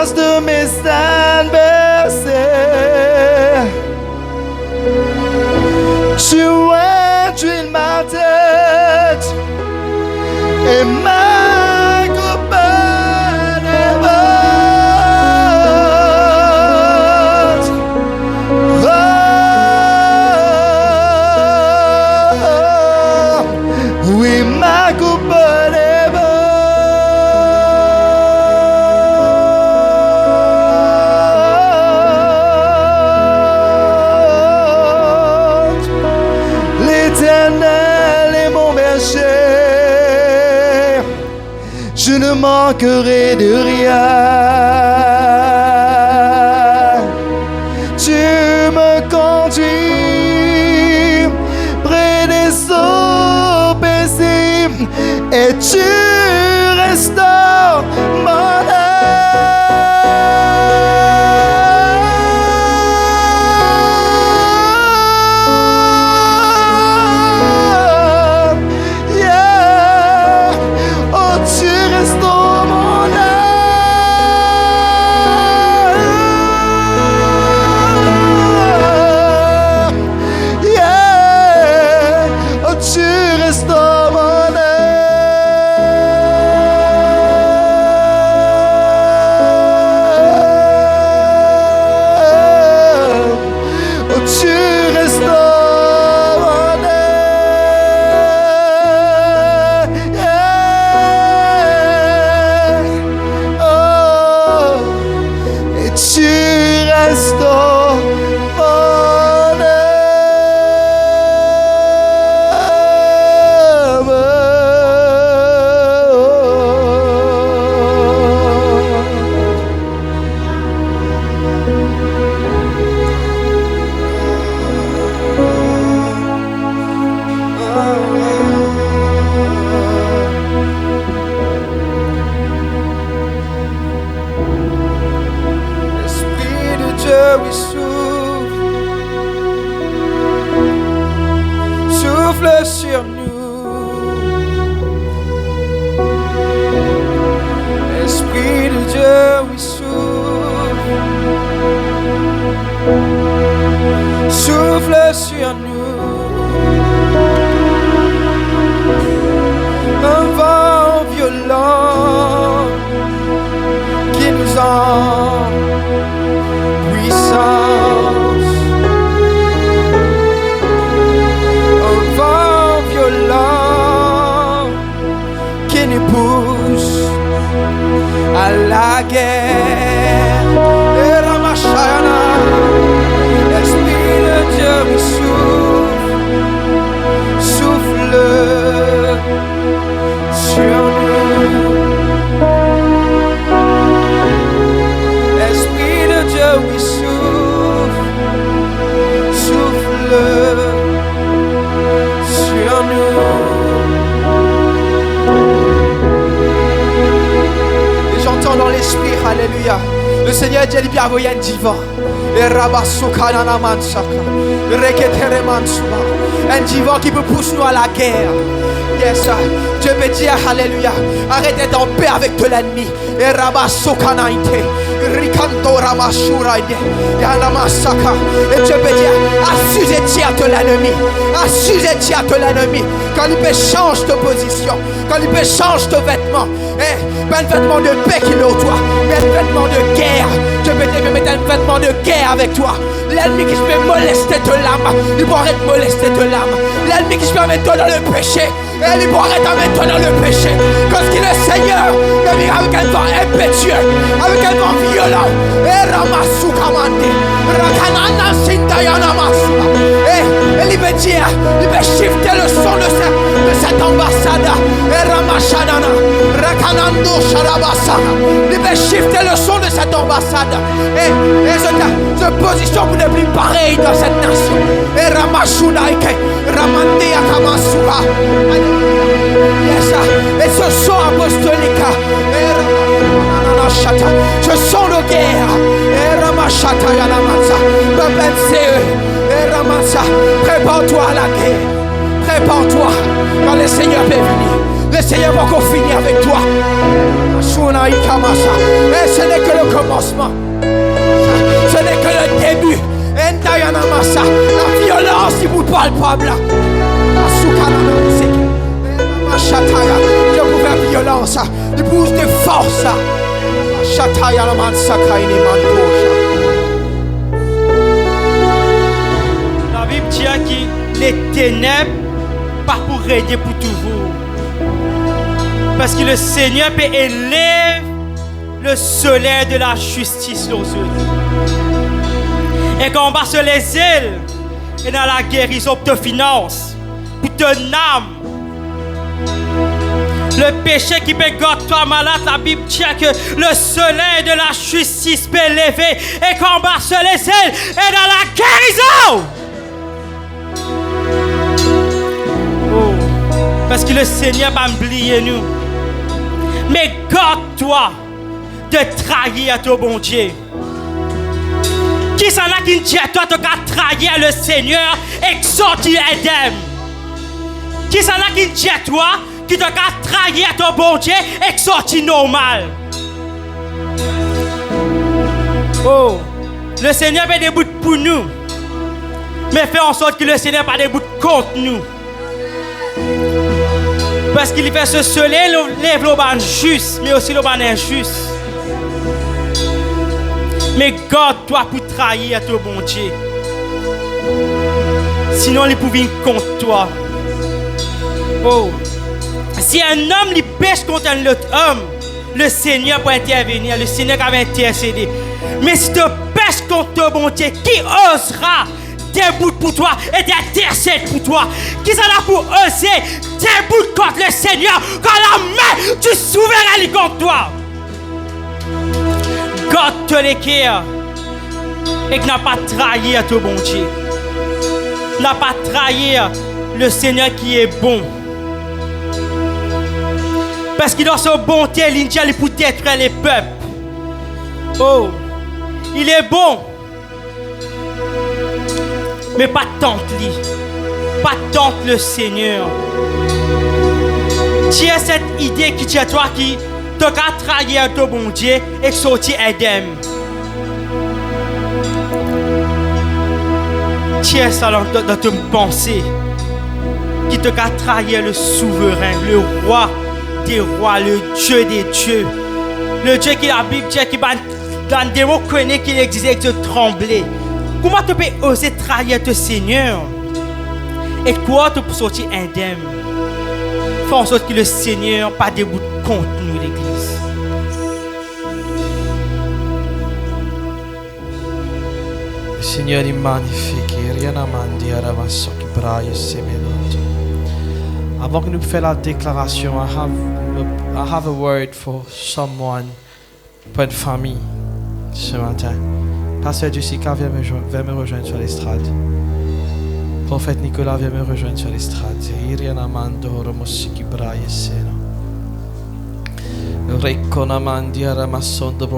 cause de mes scènes bercées. Tu induis ma tête et ma coupable est morte. Oh, oui, ma coupable est je ne manquerai de rien. Tu me conduis près des eaux paisibles et tu restaures mon âme. Souffle sur nous, Esprit de Dieu, oui, souffle sur nous, un vent violent qui nous puissance. Qui nous pousse à la guerre. Et Ramachayana, Esprit de Dieu, oui, souffle sur nous. Esprit de Dieu, oui, souffle sur nous. Dans l'esprit, alléluia. Le Seigneur Dieu lui a envoyé un divan. Un divan qui peut pousser nous à la guerre. Yes, Dieu peut dire alléluia. Arrête d'être en paix avec de l'ennemi. Et Dieu peut dire assujettis à de l'ennemi. Assujettis à de l'ennemi. Quand il peut changer de position, quand il peut changer de vêtements, pas un vêtement de paix qu'il est au toi, mais un vêtement de guerre. Dieu peut te mettre un vêtement de guerre avec toi. L'ennemi qui se fait molester de l'âme, il pourra arrêter de molester de l'âme. L'ennemi qui se fait mettre dans le péché, il pourra arrêter de mettre dans le péché. Parce qu'il est Seigneur, il vient avec un vent impétueux, avec un vent violent. Et Ramasou Kamande, Rakanana Sindayana Masua. Et il veut dire, il veut shifter le son de cette ambassade. Et Ramashadana, Rakanando Sharabasana. Il veut shifter le son de cette ambassade. Et se position pour ne plus pareil dans cette nation. Et Ramashunaike, Ramandea Kamasura. Yes, et ce son apostolique. Ce son de guerre. Et Ramashata Yanamansa. Prépare-toi à la guerre. Prépare-toi quand le Seigneur peut venir. Le Seigneur va encore finir avec toi. Et ce Ce n'est que le commencement. Ce n'est que le début. La violence, il vous parle pas là. Je vous fais violence. Il bouge de force. La Bible dit que les ténèbres pas pour régner pour toujours. Parce que le Seigneur peut élever le soleil de la justice aux eux. Et quand on bat sur les ailes et dans la guérison pour te finance, pour ton âme. Le péché qui peut garder toi malade, la Bible dit que le soleil de la justice peut lever et combattre sur les ailes et dans la guérison. Oh, parce que le Seigneur va oublier nous. Mais garde-toi de trahir à ton bon Dieu. Qui s'en a qui dit à toi, tu as trahir le Seigneur et sortir Edem? Qui s'en a qui dit à toi, qui te trahir à ton bon Dieu et sortir normal? Oh, le Seigneur fait des bouts pour nous, mais fait en sorte que le Seigneur pas des bouts contre nous. Parce qu'il fait ce soleil, lève le ban juste, mais aussi le ban injuste. Mais garde-toi pour trahir à ton bon Dieu. Sinon, il peut venir contre toi. Oh. Si un homme lui pêche contre un autre homme, le Seigneur peut intervenir, le Seigneur va intercéder. Mais si tu pêches contre ton bon Dieu, qui osera debout pour toi et d'intercéder pour toi? Qui sera pour oser debout contre le Seigneur quand la main du souverain est contre toi? Garde-toi les cœurs et que n'a pas trahi à ton bon Dieu. N'a pas trahi le Seigneur qui est bon. Parce qu'il dans son bonté, il est pour détruire les peuples. Oh, il est bon. Mais pas tente lui. Pas tente le Seigneur. Tu as cette idée qui tient toi qui tu as trahi à ton bon Dieu et sorti Edem. Tu as ça dans ton pensée qui te a trahi le souverain, le roi des rois, le Dieu des dieux. Le Dieu qui la Bible dit qui dans des mots connaît qu'il existe et te trembler. Comment tu peux oser trahir ton Seigneur? Et quoi tu peux sortir indemne? Fais en sorte que le Seigneur pas debout contre nous, l'Église. Le Seigneur est magnifique. Rien à mendier à Ramasso qui braille ses mélanges. Avant que nous fassions la déclaration, I have a word for someone, pour une famille, ce matin. Pasteur Jessica vient me rejoindre sur l'estrade. Prophète Nicolas vient me rejoindre sur l'estrade.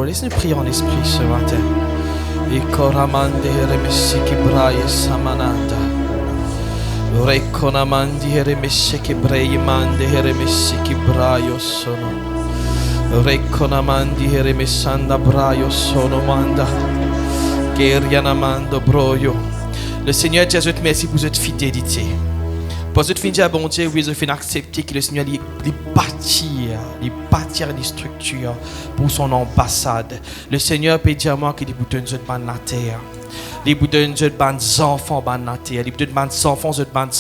Laisse-nous prier en esprit ce matin. Reconamandi heremesse che brei mande heremesse che braio sono. Reconamandi heremessanda braio sono manda. Kerianamando broyo. Le Seigneur dit, je te remercie pour cette fidélité. Pour cette fidélité, bon Dieu, oui, je fais accepter que le Seigneur lui bâtir une structure pour son ambassade. Le Seigneur peut dire à moi qu'il est pour donner la terre. Les boudins de bands enfants ban la terre. Les boudins de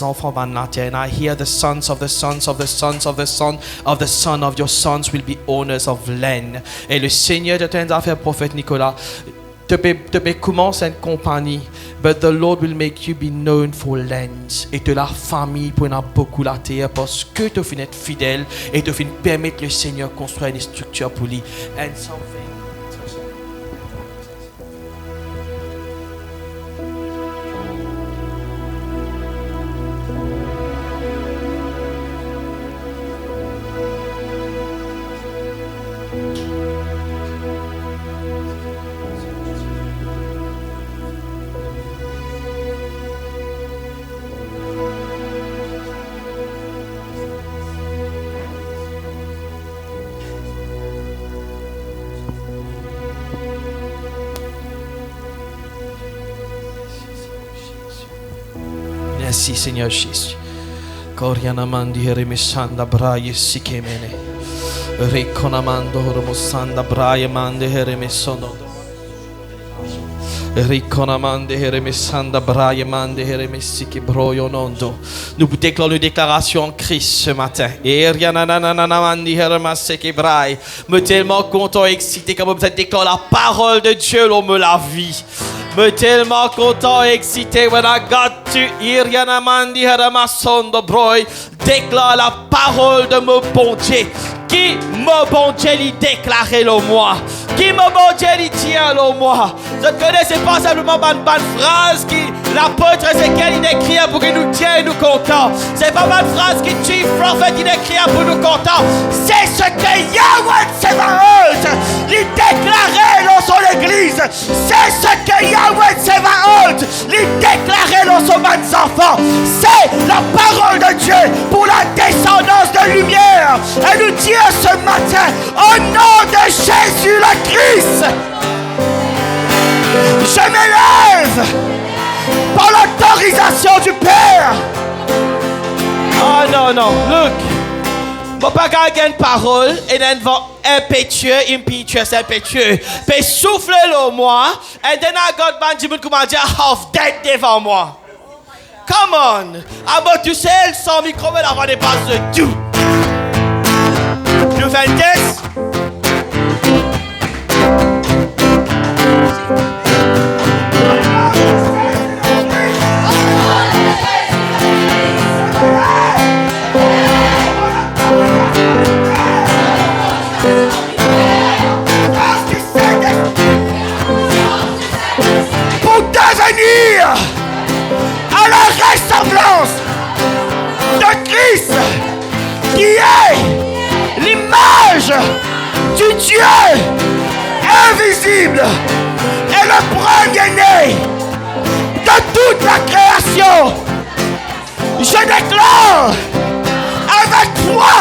enfants ban la terre. And I hear the sons of the sons of the sons of the son of the son of your sons will be owners of land. Et le Seigneur de tes affaires, prophète Nicolas, te commence une compagnie, but the Lord will make you be known for lands. Et de la famille pour en beaucoup la terre parce que tu finis être fidèle et tu finis permettre le Seigneur construire une structure pour lui. And something. Merci Seigneur Jésus. Korianamandi Heremisanda Braille Sikemene. Rikonamando Hormosanda Braille Mande Heremesono. Rikonamande Heremesanda Braille Mande Heremesiki Broyo Nondo. Nous déclarons une déclaration en Christ ce matin. Et Rianananamandi Heremaseki Braille. Me tellement content et excité comme vous êtes déclaré la parole de Dieu, l'homme me la vie. Me tellement content et excité when I got to Irianamandi Heremasondo Broy. Déclare la parole de mon bon Dieu. Qui me bon Dieu lui déclarer le moi? Qui me bon Dieu lui tient le moi? Je ne connaissais pas simplement une phrase qui l'apôtre Ézéchiel il écrit pour qu'il nous tienne nous contents. C'est pas une phrase qui chief prophète il écrit pour nous contents. C'est ce que Yahweh Tsevaot lui déclarait dans son église. C'est ce que Yahweh Tsevaot lui déclarait dans son enfants. C'est la parole de Dieu pour la descendance de lumière. Elle nous dit ce matin, au nom de Jésus le Christ, je m'élève par l'autorisation du Père. Oh non, non, look. Je ne peux pas garder une parole et d'un vent impétueux. Puis souffle-le moi. Et then I got man dit comment dire half dead devant moi. Come on. Ah bon, tu sais, sans micro, mais avant des passes de tout. You felt this? Pour devenir à la ressemblance de Christ qui est l'image du Dieu invisible et le premier-né de toute la création. Je déclare avec foi,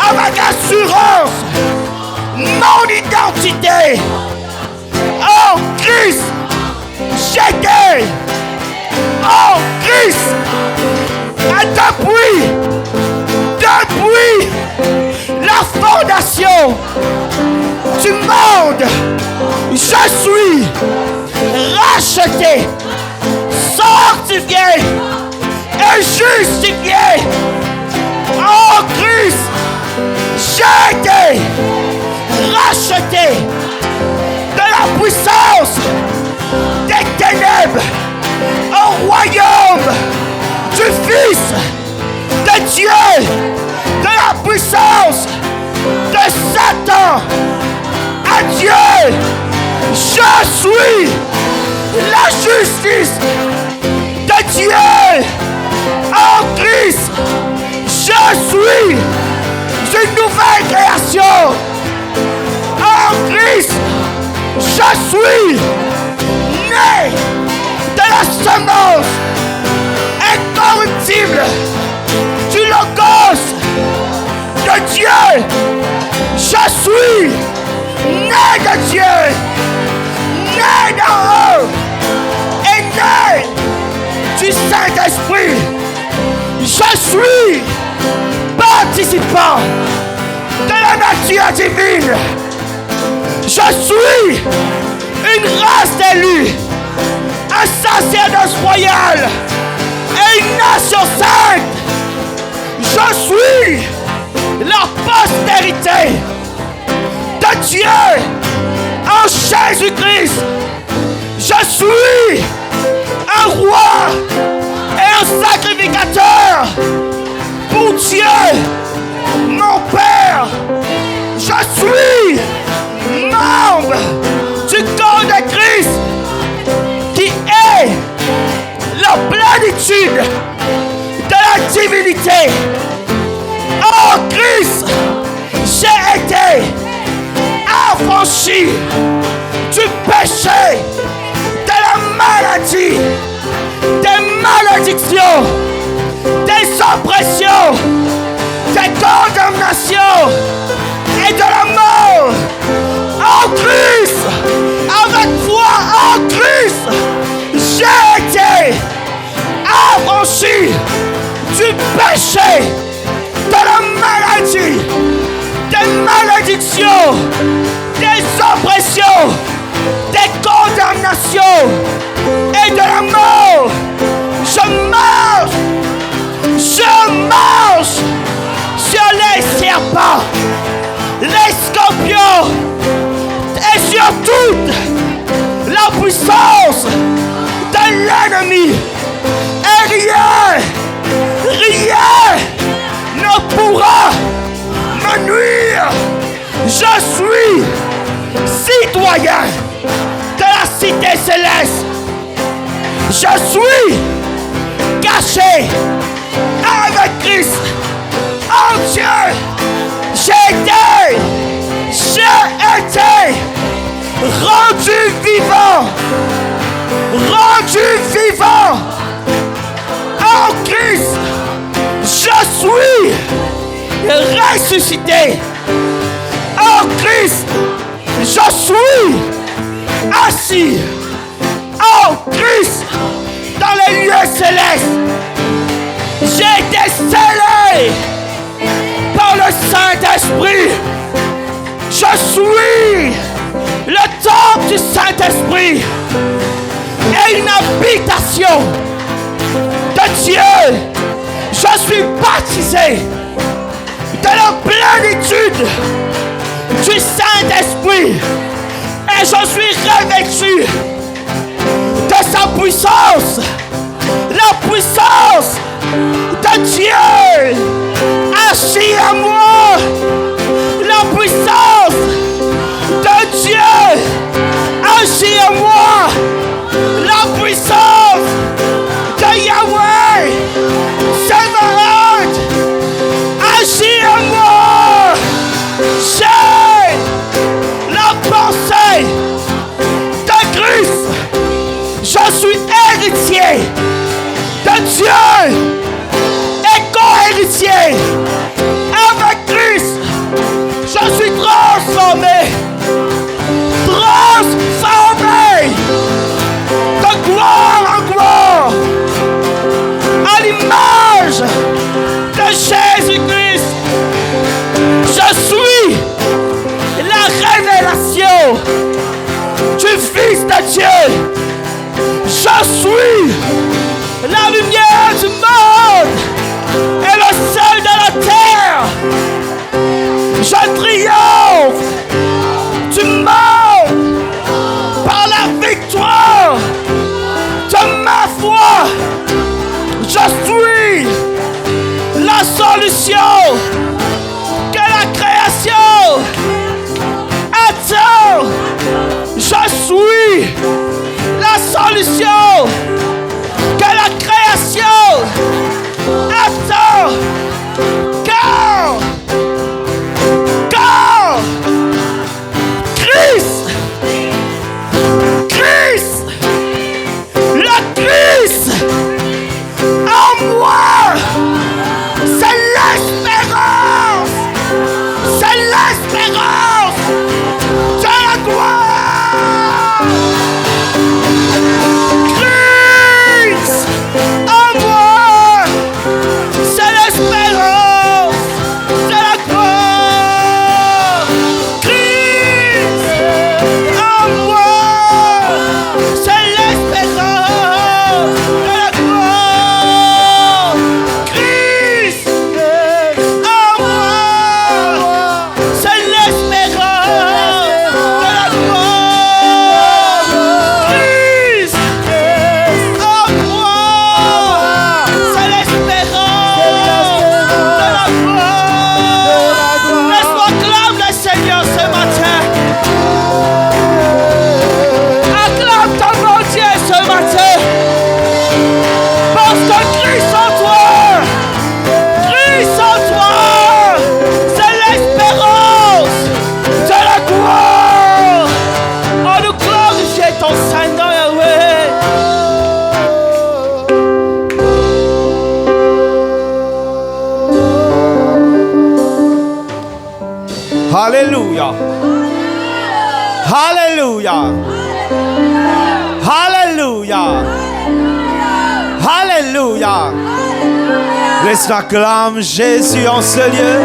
avec assurance, mon identité. En Christ, j'étais en Christ. Et depuis la fondation du monde, je suis racheté, sanctifié et justifié. En Christ, j'ai été racheté de la puissance des ténèbres au royaume du Fils de Dieu, de la puissance de Satan à Dieu. Je suis la justice de Dieu en Christ. Je suis une nouvelle création en Christ. Je suis né de la semence incorruptible du Logos de Dieu. Je suis né de Dieu, né d'en haut et né du Saint-Esprit. Je suis participant de la nature divine. Je suis une race d'élus, un sacerdoce royal et une nation sainte. Je suis la postérité de Dieu en Jésus-Christ. Je suis un roi et un sacrificateur pour Dieu, mon Père. Je suis membre du corps de Christ qui est la plénitude de la divinité. En Christ, j'ai été affranchi du péché, de la maladie, des malédictions, des oppressions, des condamnations et de la mort. En Christ, avec foi en Christ, j'ai été affranchi malédictions, des oppressions, des condamnations et de la mort. Je marche sur les serpents, les scorpions et sur toute la puissance de l'ennemi. Et rien ne pourra me nuire. Je suis citoyen de la cité céleste. Je suis caché avec Christ en Dieu. J'ai été rendu vivant en Christ. Je suis ressuscité en Christ. Je suis assis en Christ dans les lieux célestes. J'ai été scellé par le Saint-Esprit. Je suis le temple du Saint-Esprit et une habitation de Dieu. Je suis baptisé de la plénitude du Saint-Esprit et je suis revêtu de sa puissance, la puissance de Dieu agit à moi, la puissance de Dieu agit à moi, la puissance de Yahweh Sévérin agit à moi. J'ai la pensée de Christ. Je suis héritier de Dieu et co-héritier avec Christ. Je suis transformé de gloire en gloire à l'image de Jésus-Christ. Je suis la révélation du Fils de Dieu. Je suis la lumière du monde et le sel de la terre. Je triomphe du monde par la victoire de ma foi. Je suis la solution que la création attend. Je suis la solution que la création attend. Car Christ, le Christ en moi, c'est l'espérance de la gloire. Christ en moi, c'est l'espérance de la gloire. Christ en moi, c'est l'espérance de la gloire. Christ en moi, c'est l'espérance de la gloire. Christ en moi, c'est l'espérance de la gloire. Laisse-moi acclamer le Seigneur ce matin. Acclame ton bon Dieu ce matin. Parce que Christ en toi, c'est l'espérance de la gloire. On nous glorifie ton Saint-Nom, Yahweh. Alléluia. Alléluia. Alléluia. Alléluia. Laisse acclamer Jésus en ce lieu.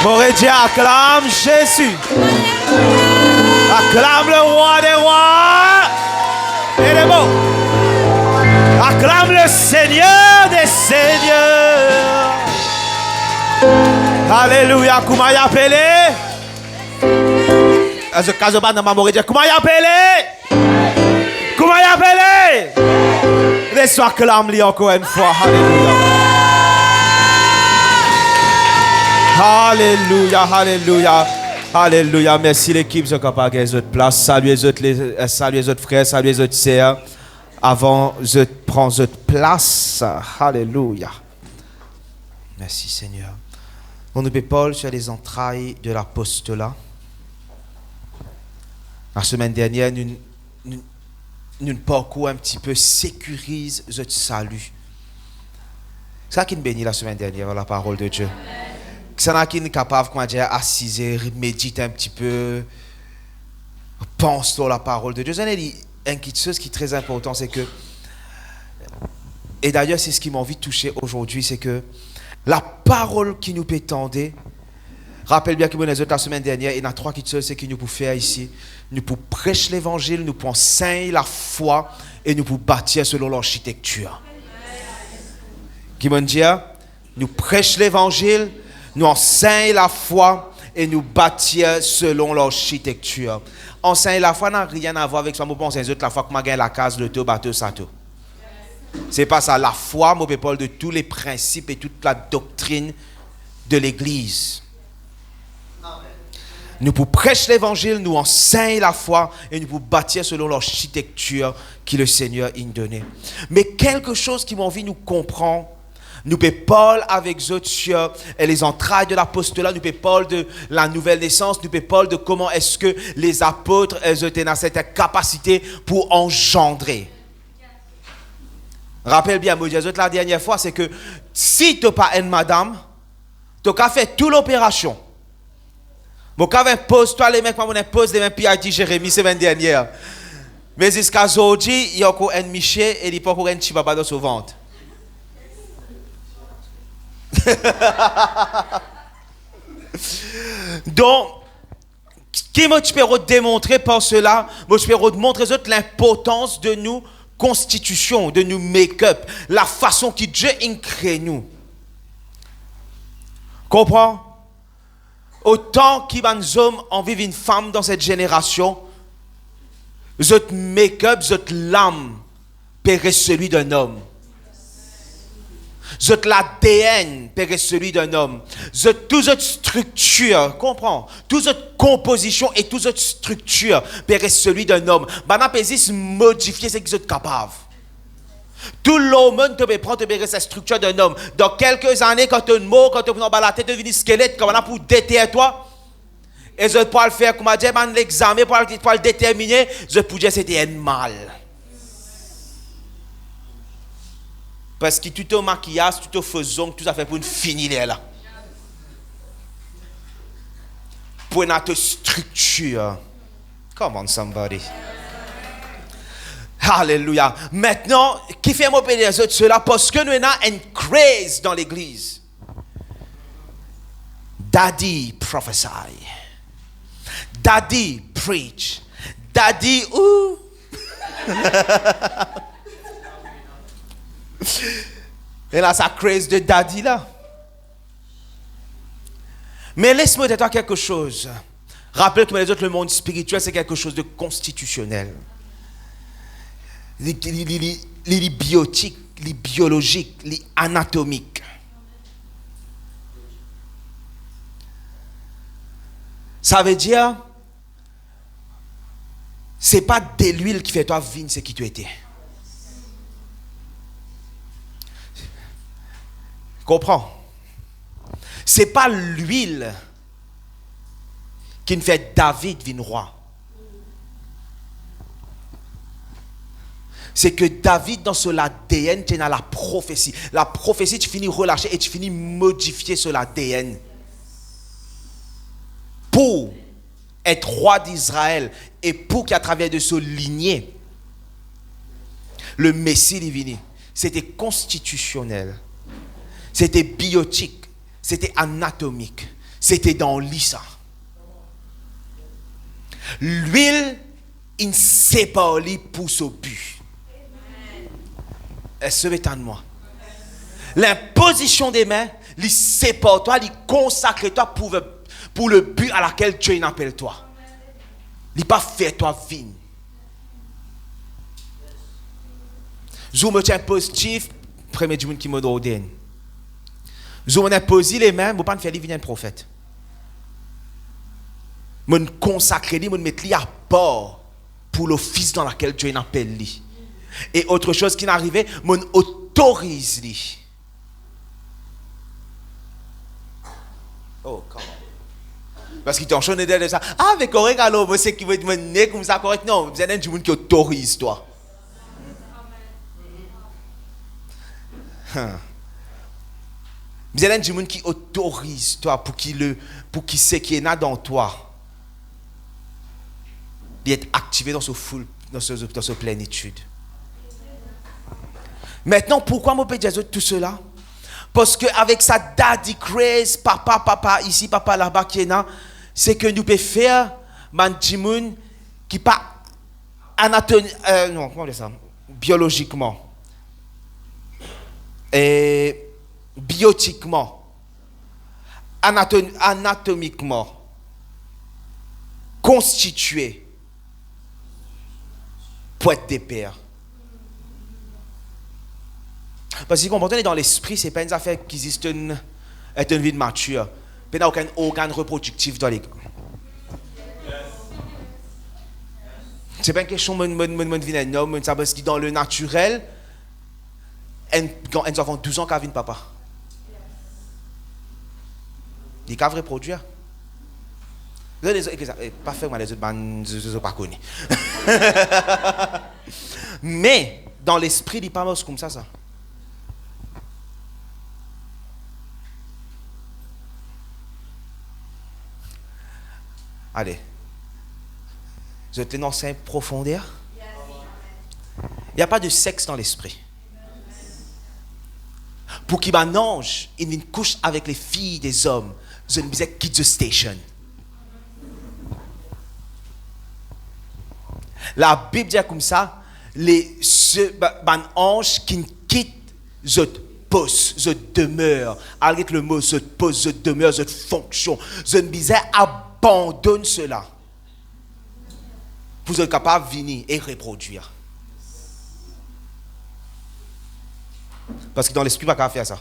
Morédia, acclame Jésus. Acclame le roi des rois et des mots. Acclame le Seigneur des seigneurs. Alléluia. Comment y appeler? Comment y appeler? Comment y appeler? Laisse-moi acclamer encore une fois. Alléluia. Alléluia, alléluia, alléluia. Merci l'équipe, je capable de gagner votre place. Saluez les autres frères, saluez les autres sœurs. Avant, je prends votre place. Alléluia. Merci Seigneur. On nous Paul sur les entrailles de l'apostolat. La semaine dernière, nous parcours un petit peu sécurise notre salut. C'est ça qui nous bénit la semaine dernière, la parole de Dieu. C'est ça qui est capable, comment dire, assiser, méditer un petit peu, pense sur la parole de Dieu. C'est une chose qui est très importante, c'est que, et d'ailleurs c'est ce qui m'a envie de toucher aujourd'hui, c'est que la parole qui nous peut tendre, rappelle bien que nous les autres la semaine dernière, il y a trois choses c'est que nous pouvons faire ici. Nous pouvons prêcher l'évangile, nous pouvons enseigner la foi et nous pouvons bâtir selon l'architecture. Qui m'ont dit, nous prêchons l'évangile, nous enseignons la foi et nous bâtir selon l'architecture. Enseigner la foi n'a rien à voir avec ça. Je pense que la foi que je gagne la case, le tout, bateau, ça tout. C'est pas ça. La foi, je parle de tous les principes et toute la doctrine de l'Église. Nous pouvons prêcher l'évangile, nous enseignons la foi et nous pouvons bâtir selon l'architecture que le Seigneur a donnée. Mais quelque chose qui m'a envie de nous comprendre, nous pouvons parler avec eux sur les entrailles de l'apostolat, nous pouvons parler de la nouvelle naissance, nous pouvons parler de comment est-ce que les apôtres étaient dans cette capacité pour engendrer. Rappelle bien, moi, la dernière fois, c'est que si tu n'as pas une madame, tu as fait toute l'opération. Bon, quand on pose, toi les mecs, on pose les mêmes puis a dit Jérémie semaine dernière. Mais jusqu'à aujourd'hui, il y a encore un miché et il n'y a pas encore un chibaba dans son ventre. Donc, qui me peux démontrer par cela, je peux montrer l'importance de nous constitution, de nous make-up, la façon que Dieu a créé nous. Comprends? Autant qu'il y a des hommes en vivent une femme dans cette génération, votre make-up, votre l'âme, paierait celui d'un homme. Votre l'ADN paierait celui d'un homme. Toute votre structure, comprends? Toute votre composition et toute votre structure paierait celui d'un homme. Maintenant, peut modifier ce que vous êtes capable. Tout l'homme te peut prendre cette structure d'un homme. Dans quelques années, quand tu es mort, quand tu es dans la tête, tu deviens squelette, comme on a pour déterrer toi. Et je peux le faire, comme on dit, l'examen pour le déterminer, je peux dire que c'était un mal. Parce que tout au maquillage, tout au faisant, tout ça fait pour une finir là. Pour notre structure. Come on, somebody. Alléluia. Maintenant, qui fait mon les autres cela? Parce que nous avons une craze dans l'église. Daddy prophesy. Daddy preach. Daddy ouh. Et là, ça craze de daddy là. Mais laisse-moi dire quelque chose. Rappelle que les autres, le monde spirituel, c'est quelque chose de constitutionnel. Les biotiques, les biologiques, les anatomiques. Ça veut dire, c'est pas de l'huile qui fait toi vivre ce qui tu étais. Comprends? C'est pas l'huile qui ne fait David vin roi. C'est que David, dans son ADN, tu as la prophétie. La prophétie, tu finis relâcher et tu finis modifier son ADN. Pour être roi d'Israël et pour qu'à travers de ce lignée, le Messie divin, c'était constitutionnel, c'était biotique, c'était anatomique, C'était dans le lit, ça. L'huile, il ne sait pas lui pousse au but. Est-ce que c'est de moi? L'imposition des mains, il sépare toi, il consacre toi pour le but à laquelle Dieu appelle toi. Il pas fait toi vine. Je me tiens positif, premier du monde qui me donne. Je me pose les mains, je ne peux pas faire venir un prophète. Je me consacre, je me mets à part pour l'office dans lequel Dieu appelle lui. Et autre chose qui n'arrivait, je m'autorise lui. Oh, comment? Parce qu'il t'en chante de ça. Ah, mais correct, alors, vous savez qui veut me mener comme ça, correct? Non, vous êtes un du monde qui autorise toi. Vous êtes un du monde qui autorise toi pour qu'il sait qu'il y en a dans toi. D'être activé dans ce plénitude. Maintenant, pourquoi je peux dire tout cela? Parce qu'avec sa daddy craze, papa ici, papa là-bas, qui est là, c'est que nous pouvons faire un djimoun qui pas non, comment dire ça? Biologiquement et biotiquement, anatomiquement constitué pour être des pères. Parce que quand on est dans l'esprit, ce n'est pas une affaire qui existe une vie de mature. Il n'y a aucun organe reproductif dans les... Ce n'est pas une question de vie d'un homme, parce que dans le naturel, ils ont 12 ans qu'à vivre papa. Ils peuvent reproduire. Pas faire les autres, je ne sais pas connu. Mais dans l'esprit, il n'est pas comme ça. Allez. Je te lance en profondeur. Il n'y a pas de sexe dans l'esprit. Pour qu'il y ait un ange, il vient couche avec les filles des hommes. Je ne disais quitte the station. La Bible dit comme ça, un ange qui quitte, je pose, je demeure. Avec le mot je pose, je demeure, je fonction. Je ne disais abandonne cela. Pour être capable de venir et reproduire. Parce que dans l'esprit, pas qu'à faire ça.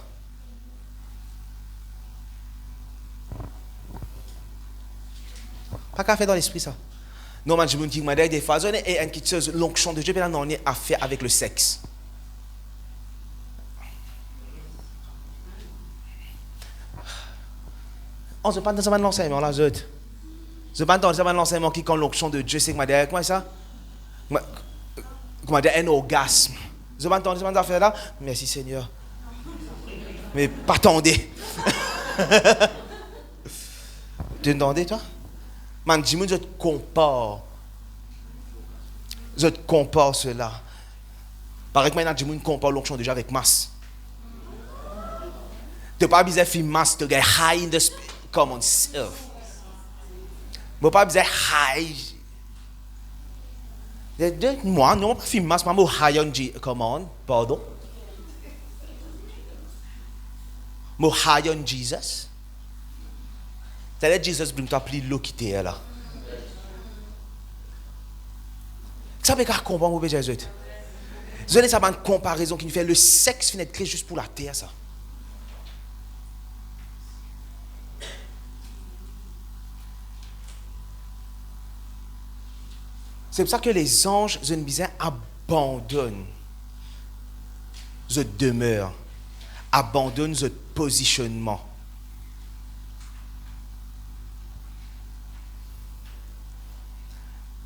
Pas qu'à faire dans l'esprit ça. Non, je me dis que des phases et une petite l'onction de Dieu, mais là, on est à faire avec le sexe. On se parle dans l'enseignement là, je ne pas dans l'enseignement qui, quand l'onction de Dieu, c'est que comment ça? Comment dire un orgasme. Je ne pas dans cette affaire là. Merci Seigneur. Mais pas attendez. Tu entendais toi? Man, dis-moi, je te compare. Je te compare cela. Pareil que maintenant, dis-moi, je compare l'onction déjà avec masse. Tu n'as pas besoin de faire masse, tu as high in the spirit. Come on, self. Je n'ai pas besoin de high. Moi, non, pas faire masse, mais high on Jesus. Come on, pardon. Je high on Jesus. C'est-à-dire Jesus bring toi plus l'eau qui t'est là. Ça veut dire comprendre mon Jésus. Vous avez une comparaison qui nous fait le sexe finit créé juste pour la terre ça. C'est pour ça que les anges, je ne disais, abandonnent. Je demeure. Abandonne ce positionnement.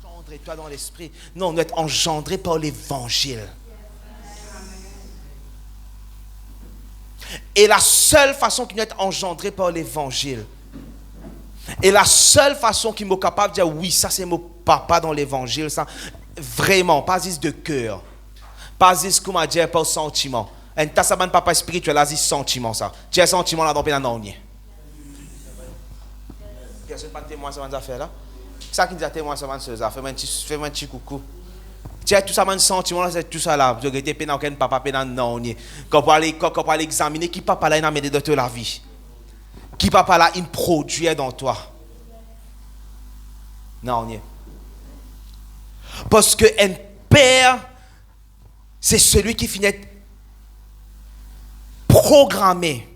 Engendrez-toi dans l'esprit. Non, on doit être engendré par l'évangile. Et la seule façon qu'il doit être engendré par l'évangile, et la seule façon qu'il m'est capable de dire oui, ça c'est mon papa dans l'évangile, ça, vraiment, pas juste de cœur, pas juste comme à dire par sentiment. Un tas de papa spirituel, là, c'est sentiment ça. Tu as sentiment là dans le non. personne pas témoin sur ces affaires là. Ça qui dit témoin sur ces affaires, fais-moi un petit coucou. Tiens, tout ça, mon sentiment, c'est tout ça là. Je regrette pénal aucun papa pénal non. Quand on aller examiner qui papa là il a mis dans la vie. Qui papa là il produit dans toi. Non, on parce que un père, c'est celui qui finit programmé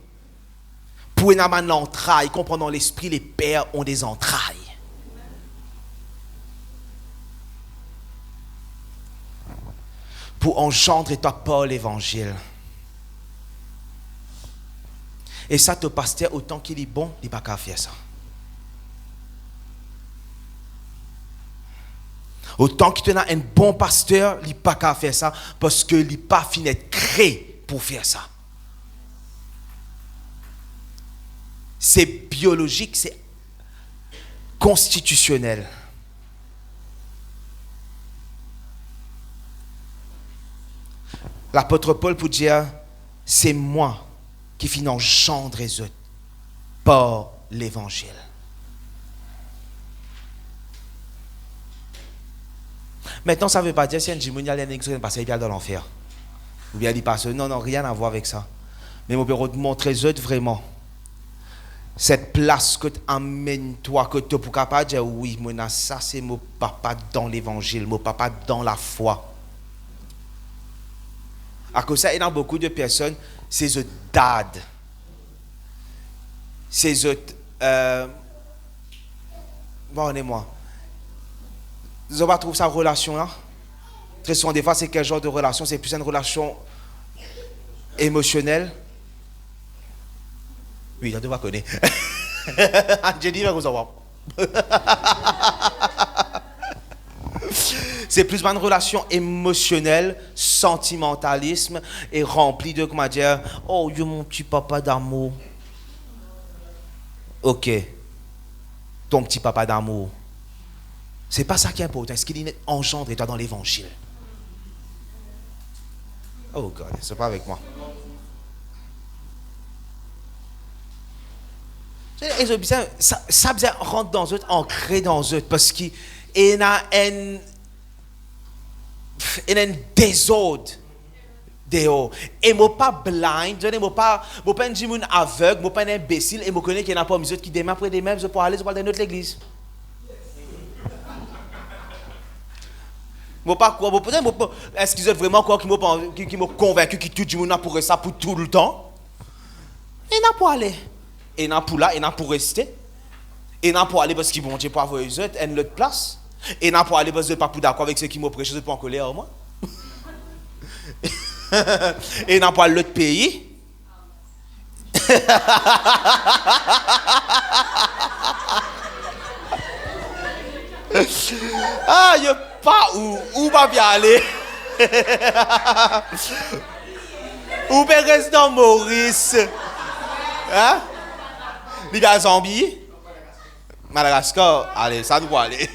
pour une amène l'entraille. Comprenant l'esprit, les pères ont des entrailles. Pour engendrer toi par l'évangile. Et ça, te pasteur, autant qu'il est bon, il n'est pas qu'à faire ça. Autant qu'il a un bon pasteur, il n'est pas qu'à faire ça parce qu'il n'est pas fini de créé pour faire ça. C'est biologique, c'est constitutionnel. L'apôtre Paul peut dire, c'est moi qui finis engendre les autres par l'évangile. Maintenant, ça ne veut pas dire si un démon a un passé dans l'enfer. Ou bien il passe. Non, rien à voir avec ça. Mais mon bureau de montrer aux autres vraiment cette place que tu amènes toi, que tu es capable de dire oui, ça c'est mon papa dans l'évangile, mon papa dans la foi. À cause de ça, il y a beaucoup de personnes, c'est eux dad. C'est eux. Pardonnez-moi. Vous avez trouvé sa relation là? Très souvent, des fois, c'est quel genre de relation? C'est plus une relation émotionnelle? Oui, je dois connaître. J'ai dit, vous savoir. C'est plus une relation émotionnelle, sentimentalisme et remplie de, comment dire, oh, yo mon petit papa d'amour. Ok. Ton petit papa d'amour. C'est pas ça qui est important. Ce qu'il est engendré toi dans l'évangile. Oh God, c'est pas avec moi. Ça bien rentre dans eux, ancré dans eux, parce qu'il y a un désordre dehors. Et moi pas blind, je ne pas un djimoun aveugle, moi pas un imbécile, et moi connais qu'il y en a pas mis qui demain après demain, je peux aller dans notre église. Moi pas quoi, est-ce qu'ils ont vraiment quoi qui m'ont convaincu que tout le monde pourrait ça pour tout le temps? Et n'a pas aller. Et n'a pour là, et n'a pour rester. Et n'a pas aller parce qu'ils vont dire pas avoir eux une autre place. Et n'a pas aller parce que pas pour d'accord avec ceux qui m'ont prêché, je peux en colère à moi. Et n'a pas l'autre pays. Ah, il n'y a pas où va bien aller. Où peut rester dans Maurice? Hein? Il y a Zambie? Madagascar? Allez, ça doit aller.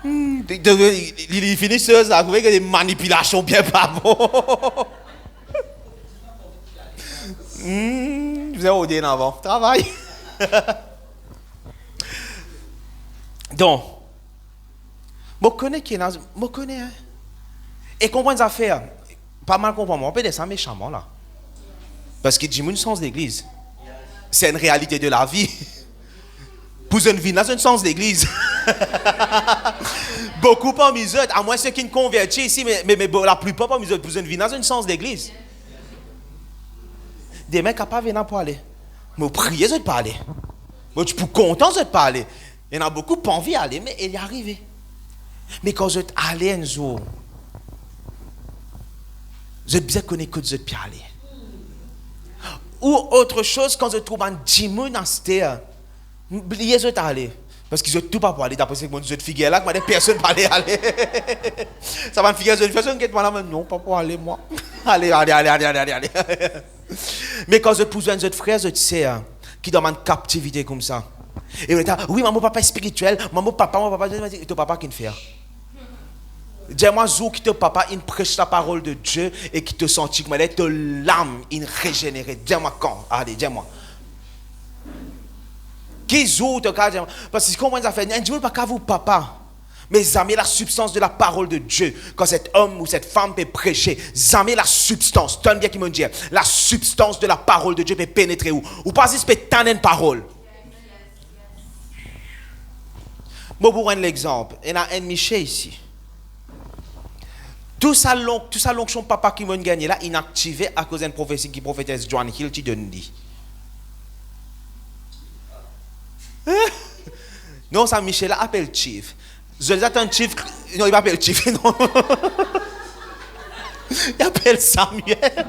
Il finit sur ça, vous voyez que des manipulations bien pas bon. Vous avez oublié avant. Travail. Donc, je connais qui est là, je connais. Hein? Et comprends les affaires. Pas mal comprendre, on peut dire ça méchamment là. Parce que j'ai une sens d'église. C'est une réalité de la vie. Pour une vie, dans un sens d'église. Beaucoup parmi eux, à moins ceux qui ne convertissent ici, mais la plupart parmi eux, pour une vie, dans un sens d'église. Des mecs capables de pas aller. Mais prier de pas aller. Mais tu peux content de pas aller. Il y en a beaucoup qui n'ont pas envie d'aller, mais il y est arrivé. Mais quand vous êtes allé un jour, vous êtes bien connu que vous êtes bien allé. Ou autre chose, quand vous trouvez un petit monastère, oubliez vous êtes allé. Parce qu'ils ont tout pas pour aller. D'après ce que vous êtes figure là, personne ne va aller. Ça va me figurer, personne qui est là, non, pas pour aller, moi. Allez. Mais quand vous êtes besoin de votre frère, vous êtes sœur, qui dans une captivité comme ça. Et vous êtes là, oui, mon papa est spirituel, mon papa, et ton papa qui ne fait. Dis-moi, Zou, qui te papa, il prêche la parole de Dieu et qui te sentit comme elle est, l'âme, il régénéré. Dis-moi quand. Allez, dis-moi. Qu'ils ouvrent, parce que si comment ça fait, un Dieu pas qu'à vous papa. Mais amis, la substance de la parole de Dieu, quand cet homme ou cette femme peut prêcher, amis, la substance, donne bien qui me dit, la substance de la parole de Dieu peut pénétrer où? Ou pas si peut t'en une parole. Bon, pour prendre l'exemple, il y a un Michel ici. Tout ça l'onction papa qui m'a gagné là, inactivé à cause d'une prophétie qui prophétesse John Hill qui donne dit. Non, ça Michel là appelle Chief. Je dis attends Chief. Non, il m'appelle Chief. Non. Il appelle Samuel.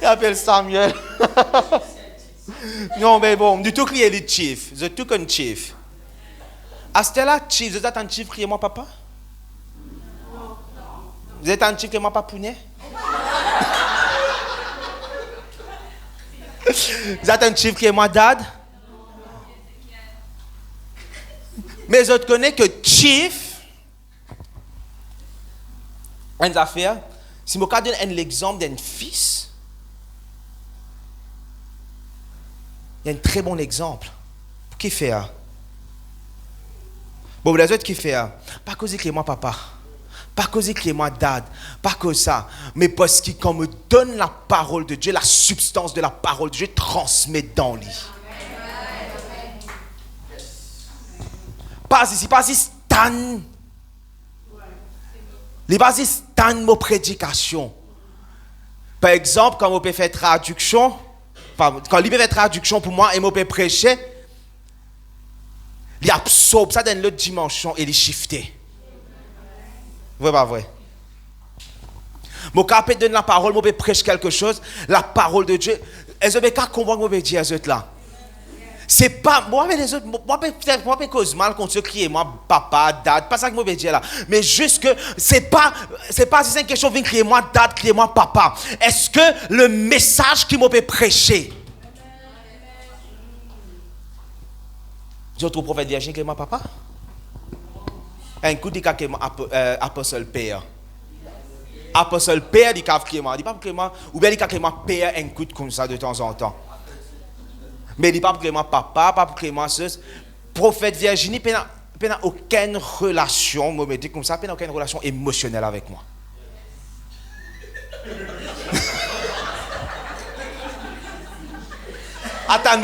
Il appelle Samuel. Non, mais bon, du tout crier le Chief. Je tout qu'un Chief. À ce là, Chief, je dis attends Chief, criez-moi papa. Vous êtes un Chief, criez-moi papounet. Vous êtes un Chief, criez-moi dad. Mais je connais que Chief, une affaire, si je donne l'exemple d'un fils, il y a un très bon exemple. Qui fait ça? Bon, les autres qui fait ça? Pas cause que moi papa, pas cause que moi dad, pas cause ça, mais parce que quand me donne la parole de Dieu, la substance de la parole de Dieu transmet dans lui. Pas ici, stan. Les bases stan mon prédication. Par exemple, quand on peut faire traduction, quand il peut faire traduction pour moi et on peut prêcher, il absorbe ça dans l'autre dimension et il shifté. Vrai pas vrai? Mon capé donne la parole, mon peut prêcher quelque chose, la parole de Dieu. Est-ce que vous comprendre ce que je dire à là? C'est pas moi mais les autres moi peut cause mal contre ceux qui moi papa dad pas ça que moi veux dire là mais juste que c'est pas si c'est une question de crier moi dad crier moi papa est-ce que le message qui m'a peut prêcher j'ai autre prophète Virginie crier moi papa un coup dit que moi apostole père dit crier moi dit pas crier moi ou bien dit crier moi père un coup comme ça de temps en temps. Mais il n'est pas pour moi papa, pas pour moi ce. Prophète Virginie, il n'a aucune relation, je me dis comme ça, il n'a aucune relation émotionnelle avec moi. Attends,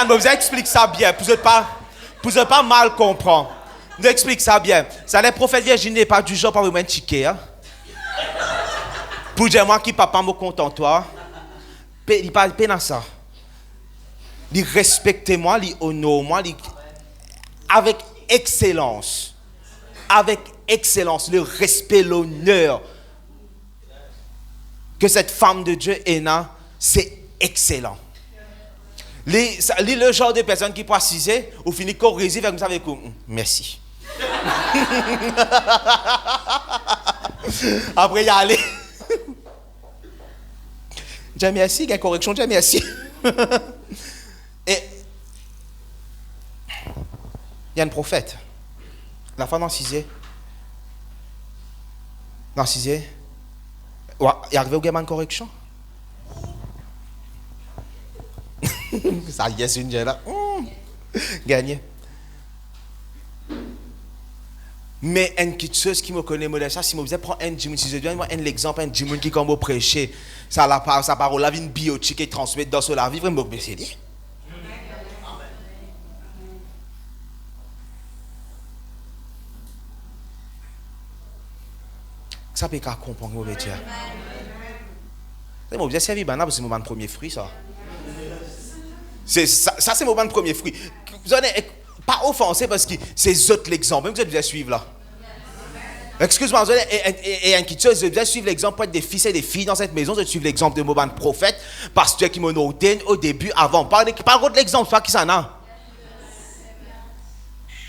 vous explique ça bien, pour ne pas mal comprendre. Je explique ça bien. Ça, le prophète Virginie n'est pas du genre pour me tiquer. Hein? Pour dire moi qui papa me contentoire, il n'est pas dans ça. Il respecte moi, il honore moi, avec excellence. Avec excellence, le respect, l'honneur que cette femme de Dieu est là, c'est excellent. Le genre de personne qui peut assiser, ou finit corriger, comme ça avec merci. Après, il y a allé. J'ai merci, il y a correction, j'ai merci. Et il y a un prophète. La femme d'Ancisé. Il est arrivé au gamin de correction. Ça y est, c'est une là. Gagné. Mais une petite chose qui me connaît, ça, si je vous prends un Jimmy, si je donne un exemple, un Jimmy qui, comme vous prêchez, sa parole, la vie, une biotique qui transmet dans la vie, vraiment, c'est dit. Ça peut pas comprendre mon métier. C'est mon bien servi banane c'est mon premier fruit ça. C'est ça c'est mon premier fruit. Vous n'êtes pas offensé parce que c'est autres l'exemple. Même vous devez suivre là. Excuse-moi, vous et un qui chose, je devais suivre l'exemple pour être des fils et des filles dans cette maison, je suivre l'exemple de mon prophète, pasteur qui m'a ordonné au début avant. Par contre l'exemple, c'est pas qui ça non.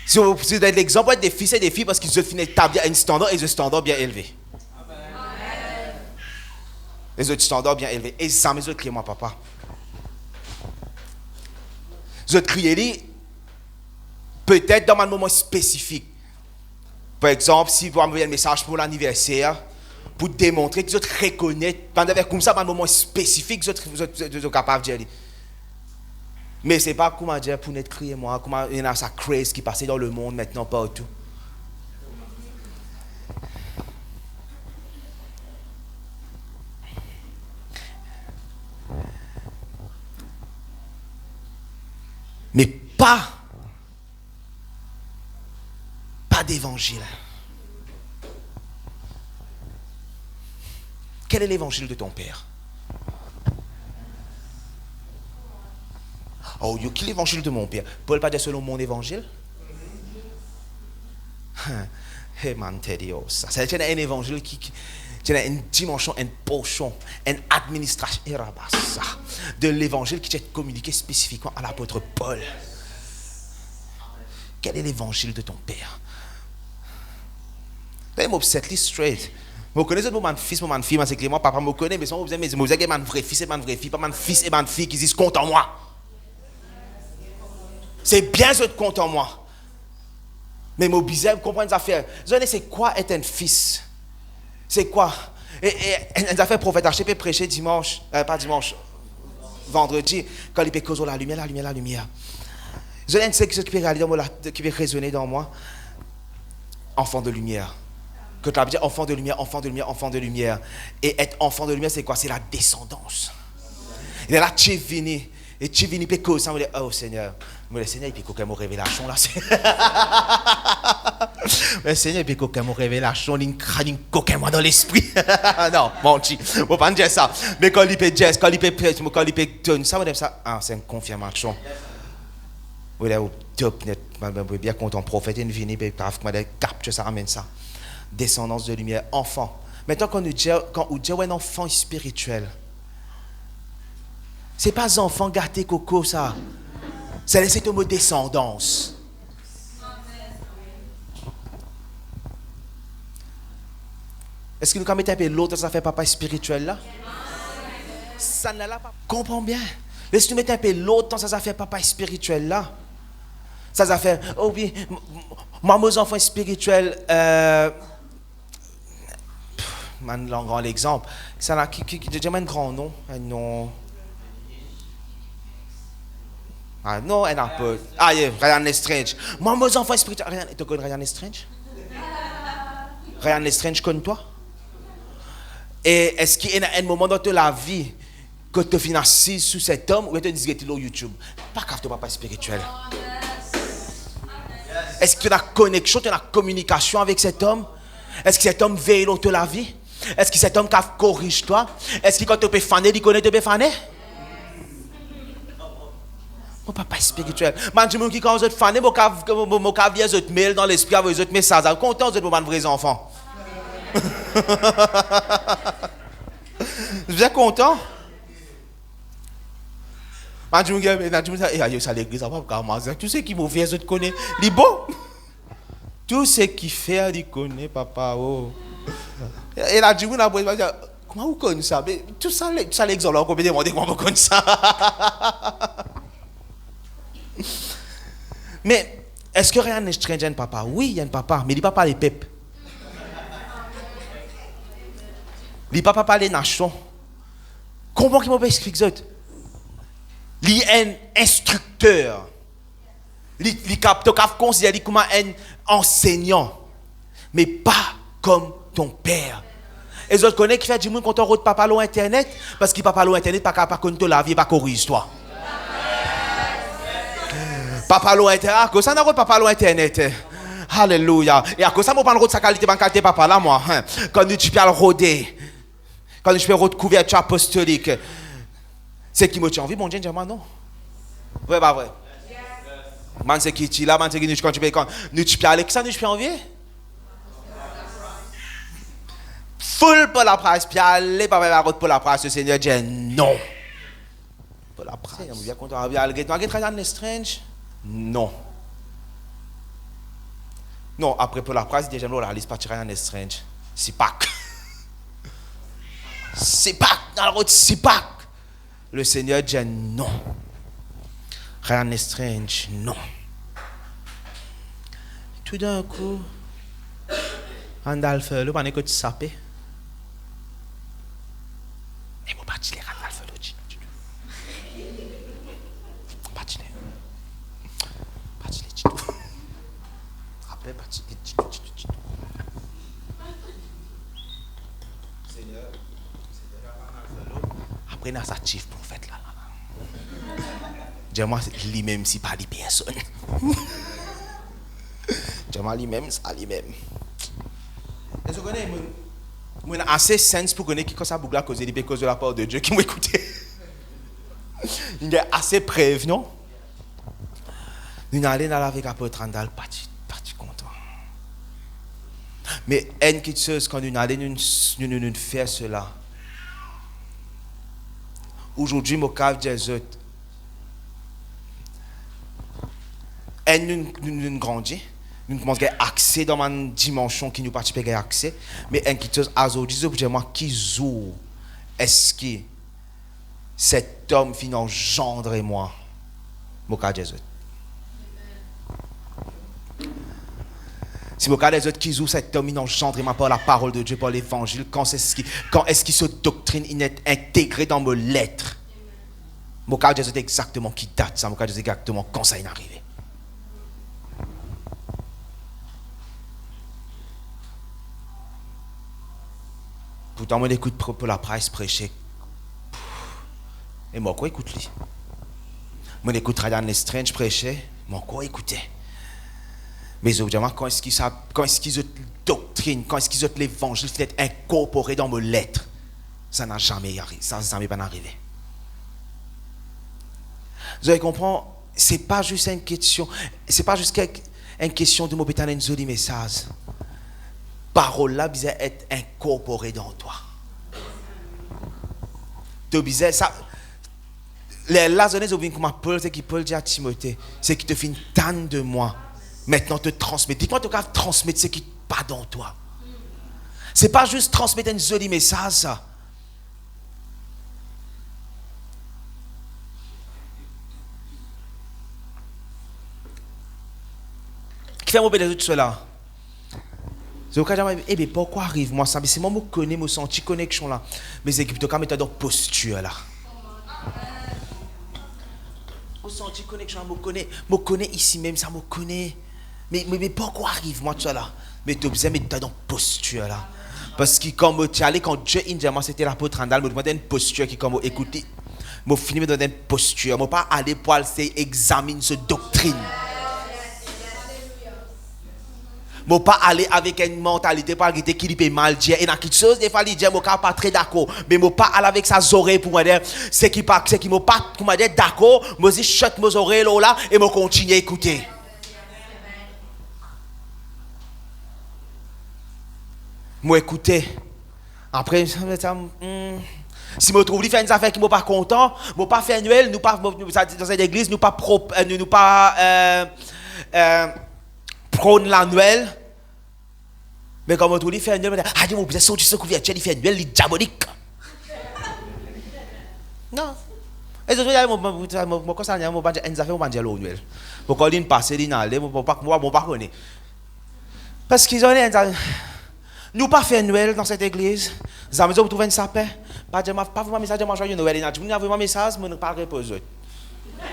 Si vous êtes l'exemple pour être des fils et des filles parce qu'ils ont fini établir un standard et un standard bien élevé. Les autres standards bien élevés. Et ça, mes autres crient moi, papa. Les autres crient, peut-être dans un moment spécifique. Par exemple, si vous envoyez un message pour l'anniversaire, pour démontrer que vous reconnaissez, comme ça, dans un moment spécifique, vous êtes capable de dire. Mais c'est pas comment dire pour net crier moi, comment il y a sa craze qui passait dans le monde maintenant partout. Mais pas d'évangile. Quel est l'évangile de ton père? Oh, qui est l'évangile de mon père? Paul pas dire selon mon évangile? Hey man, ça. C'est un évangile qui a une dimension, une portion, une administration de l'évangile qui est communiqué spécifiquement à l'apôtre Paul. Quel est l'évangile de ton père? Je m'obsède straight. Je connais mon fils, mon fille, c'est que moi, papa me connaît, mais je me mon vrai fils et mon vraie fille, pas mon fils et mon fille qui disent compte en moi. C'est bien ce compte en moi. Mais mon bizarre, comprendre les affaires. Vous savez, c'est quoi être un fils? C'est quoi? Et les affaires prophète HP prêcher dimanche, pas dimanche, vendredi, quand il peut causer la lumière. Vous savez, c'est ce qui peut résonner dans moi. Enfant de lumière. Que tu as dit enfant de lumière. Et être enfant de lumière, c'est quoi? C'est la descendance. Il est là, tu es venu. Et tu es venu, puis cause ça, on dit, oh Seigneur. Mais le Seigneur, il peut qu'aucun mot révélation là. Le Seigneur, il peut qu'aucun mot révélation, il crâne qu'aucun mot dans l'esprit. Non, mon Dieu, on ne peut pas dire ça. Mais quand il peut dire, quand il peut donner ça, on dit ça, ah, c'est une confirmation. Oui, là, au top net, je suis bien content, prophète, il est venu, il capture ça, amène ça. Descendance de lumière, enfant. Maintenant, quand on dit un enfant spirituel, ce n'est pas enfant gâté coco, ça. C'est le mot descendance. Est-ce que nous mettons un peu l'autre, ça fait papa spirituel là? Ça ne l'a pas. Comprends bien. Est-ce que nous mettons un peu l'autre, ça fait papa spirituel là? Ça fait, oh oui, moi, mes enfants spirituels, un grand exemple. Ça a déjà un grand nom. Un nom. Ah non, un peu. Ah, yeah, Ryan Lestrange. Moi, mes enfants spirituels. Tu connais Ryan Lestrange? Ryan Lestrange, connais-toi? Et est-ce qu'il y a un moment dans ta vie que tu es assis sous cet homme ou tu te dis que tu es sur YouTube? Pas grave, tu n'es pas spirituel. Est-ce que tu as une connexion, tu as une communication avec cet homme? Est-ce que cet homme veille sur la vie? Est-ce que cet homme corrige toi? Est-ce que quand tu peux faner, il connaît, tu peux faner? Mon papa est spirituel. Je dis quand vous êtes fané, mon cas vient de mail dans l'esprit, vous êtes messages. Content de mon vrais enfants. Vous êtes content? Je dis ça l'église, tout ce qui vous fait, je te connais. Il est bon. Tout ce qui fait, il connaît, papa. Oh. Et là, je dis, comment vous connaissez ça? Mais tout ça, l'exemple, on peut demander comment vous connaissez ça. Mais est-ce que rien n'est strange un papa? Oui, il y a un papa, mais il ne parle pas les peuples. Il ne parle pas les nations. Comment qu'il m'a expliqué ça? Il est un instructeur. Il est considéré comme un enseignant, mais pas comme ton père. Et vous connaissez qui fait du monde quand on regarde papa sur Internet? Parce qu'il papa sur Internet, pas contre la vie, pas corrige toi. Papa sur Internet, que ça n'a pas papa sur Internet. Alléluia. Et à cause ça, je ne parle pas de sa qualité, de qualité papa là, moi. Quand tu peux le roder, quand tu peux roder couverture apostolique, c'est qui me tient envie, mon Dieu, non? Ouais, pas vrai. Man, c'est qui tu là, man, c'est qui quand tu peux nous tu peux aller, ça nous tu peux envie? Full pour la presse, puis aller par la route pour la presse, le Seigneur dit non. Pour la presse. On vient content, on vient aller, tu as un strange? Non. Non, après pour la presse, déjà, on la liste pas tirer un strange. C'est pas. C'est pas, dans la route, c'est pas. Le Seigneur dit non. Rien n'est strange, non. Tout d'un coup, Randall Ferlo, on est que tu sapé. Mais on va pas dire Randall Ferlo. On va dire. Seigneur, après, il y a sa chief prophète là. Dis-moi, lui-même, si pas les personnes. Dis-moi, lui-même, ça lui-même. Est-ce que vous connaissez, moi, j'ai assez sens pour connaître qui ça boucle à cause de la part de Dieu qui m'écoute. Il est assez prévenant. Nous allons dans avec l'apôtre Randall, pas content. Mais une petite chose, quand nous allons nous faire cela, aujourd'hui, mon cave des autres, nous grandissons, nous commençons à accès dans une dimension qui nous participe à accès, mais une petite chose, aujourd'hui, je moi qui joue, est-ce que cet homme finit engendre moi, mon cave des autres. Si mon cas des autres qui jouent cet homme, il engendre par la parole de Dieu, par l'évangile, quand est-ce qu'il se doctrine, il est intégré dans mes lettres. Mon cas des autres exactement qui date ça, mon cas des autres exactement quand ça est arrivé. Pourtant, moi, écoute pour la presse prêcher. Et moi, quoi écoute lui? Moi, écoute Ryan Lestrange prêcher. Moi, quoi écouter? Mais évidemment, quand est-ce qu'ils ont doctrine, quand est-ce qu'ils ont l'évangile qui est incorporé dans mes lettres, ça n'a jamais arrivé, ça n'a jamais pas arrivé. Vous allez comprendre, c'est pas juste une question, c'est pas juste une question de m'obéir à un joli message. Parole là, bizarre être incorporée dans toi. Tu bizarre ça. La zone où comme Paul, c'est qui Paul dit à Timothée, c'est qui te fait une tanne de moi. Maintenant te transmettre. Dis-moi, tu vas transmettre ce qui n'est pas dans toi. Ce n'est pas juste transmettre un joli message, ça. Qui fait mon bébé de tout cela? Je me dis, mais pourquoi arrive-moi ça? Mais c'est moi qui connais, je sens une connexion là. Mais c'est plutôt comme dans posture là. Je sens une connexion, je connais ici même, ça me connaît. Mais pourquoi arrive-moi tout ça là? Mais tu as besoin dans posture là. Parce que quand tu allais, quand Dieu indiquait, c'était l'apôtre Randall, je me demandais une posture qui, comme écoutez, je finis de donner une posture. Je ne pas aller pour examiner cette doctrine. Je ne pas aller avec une mentalité pour dire qu'il peut mal dire. Et dans quelque chose, des fois, il dit, je ne suis pas très d'accord. Mais je ne pas aller avec sa oreille pour me dire, c'est qui ne pas pour me dire d'accord, je dis, chute mes oreilles là et je continue à écouter. Moi écoutez, après, si je trouve qu'il fait une affaire qui ne sont pas content, je ne pas faire Noël, nous pas dans cette église, nous pas prône la Noël. Mais quand je trouve qu'il fait Noël, je dis, vous êtes sorti ce couverture, il fait Noël, il est diabolique. Non. Et je dis, je conseille, je vais dire, une affaire, je vais dire Noël. Pourquoi il passe, il n'a pas, je ne pas connaître. Parce qu'ils ont nous pas faire Noël dans cette église. Nous avons trouvé un sapin. Pas vraiment un message de joyeux Noël. Nous avons un message, mais nous ne parlons pas aux autres. Je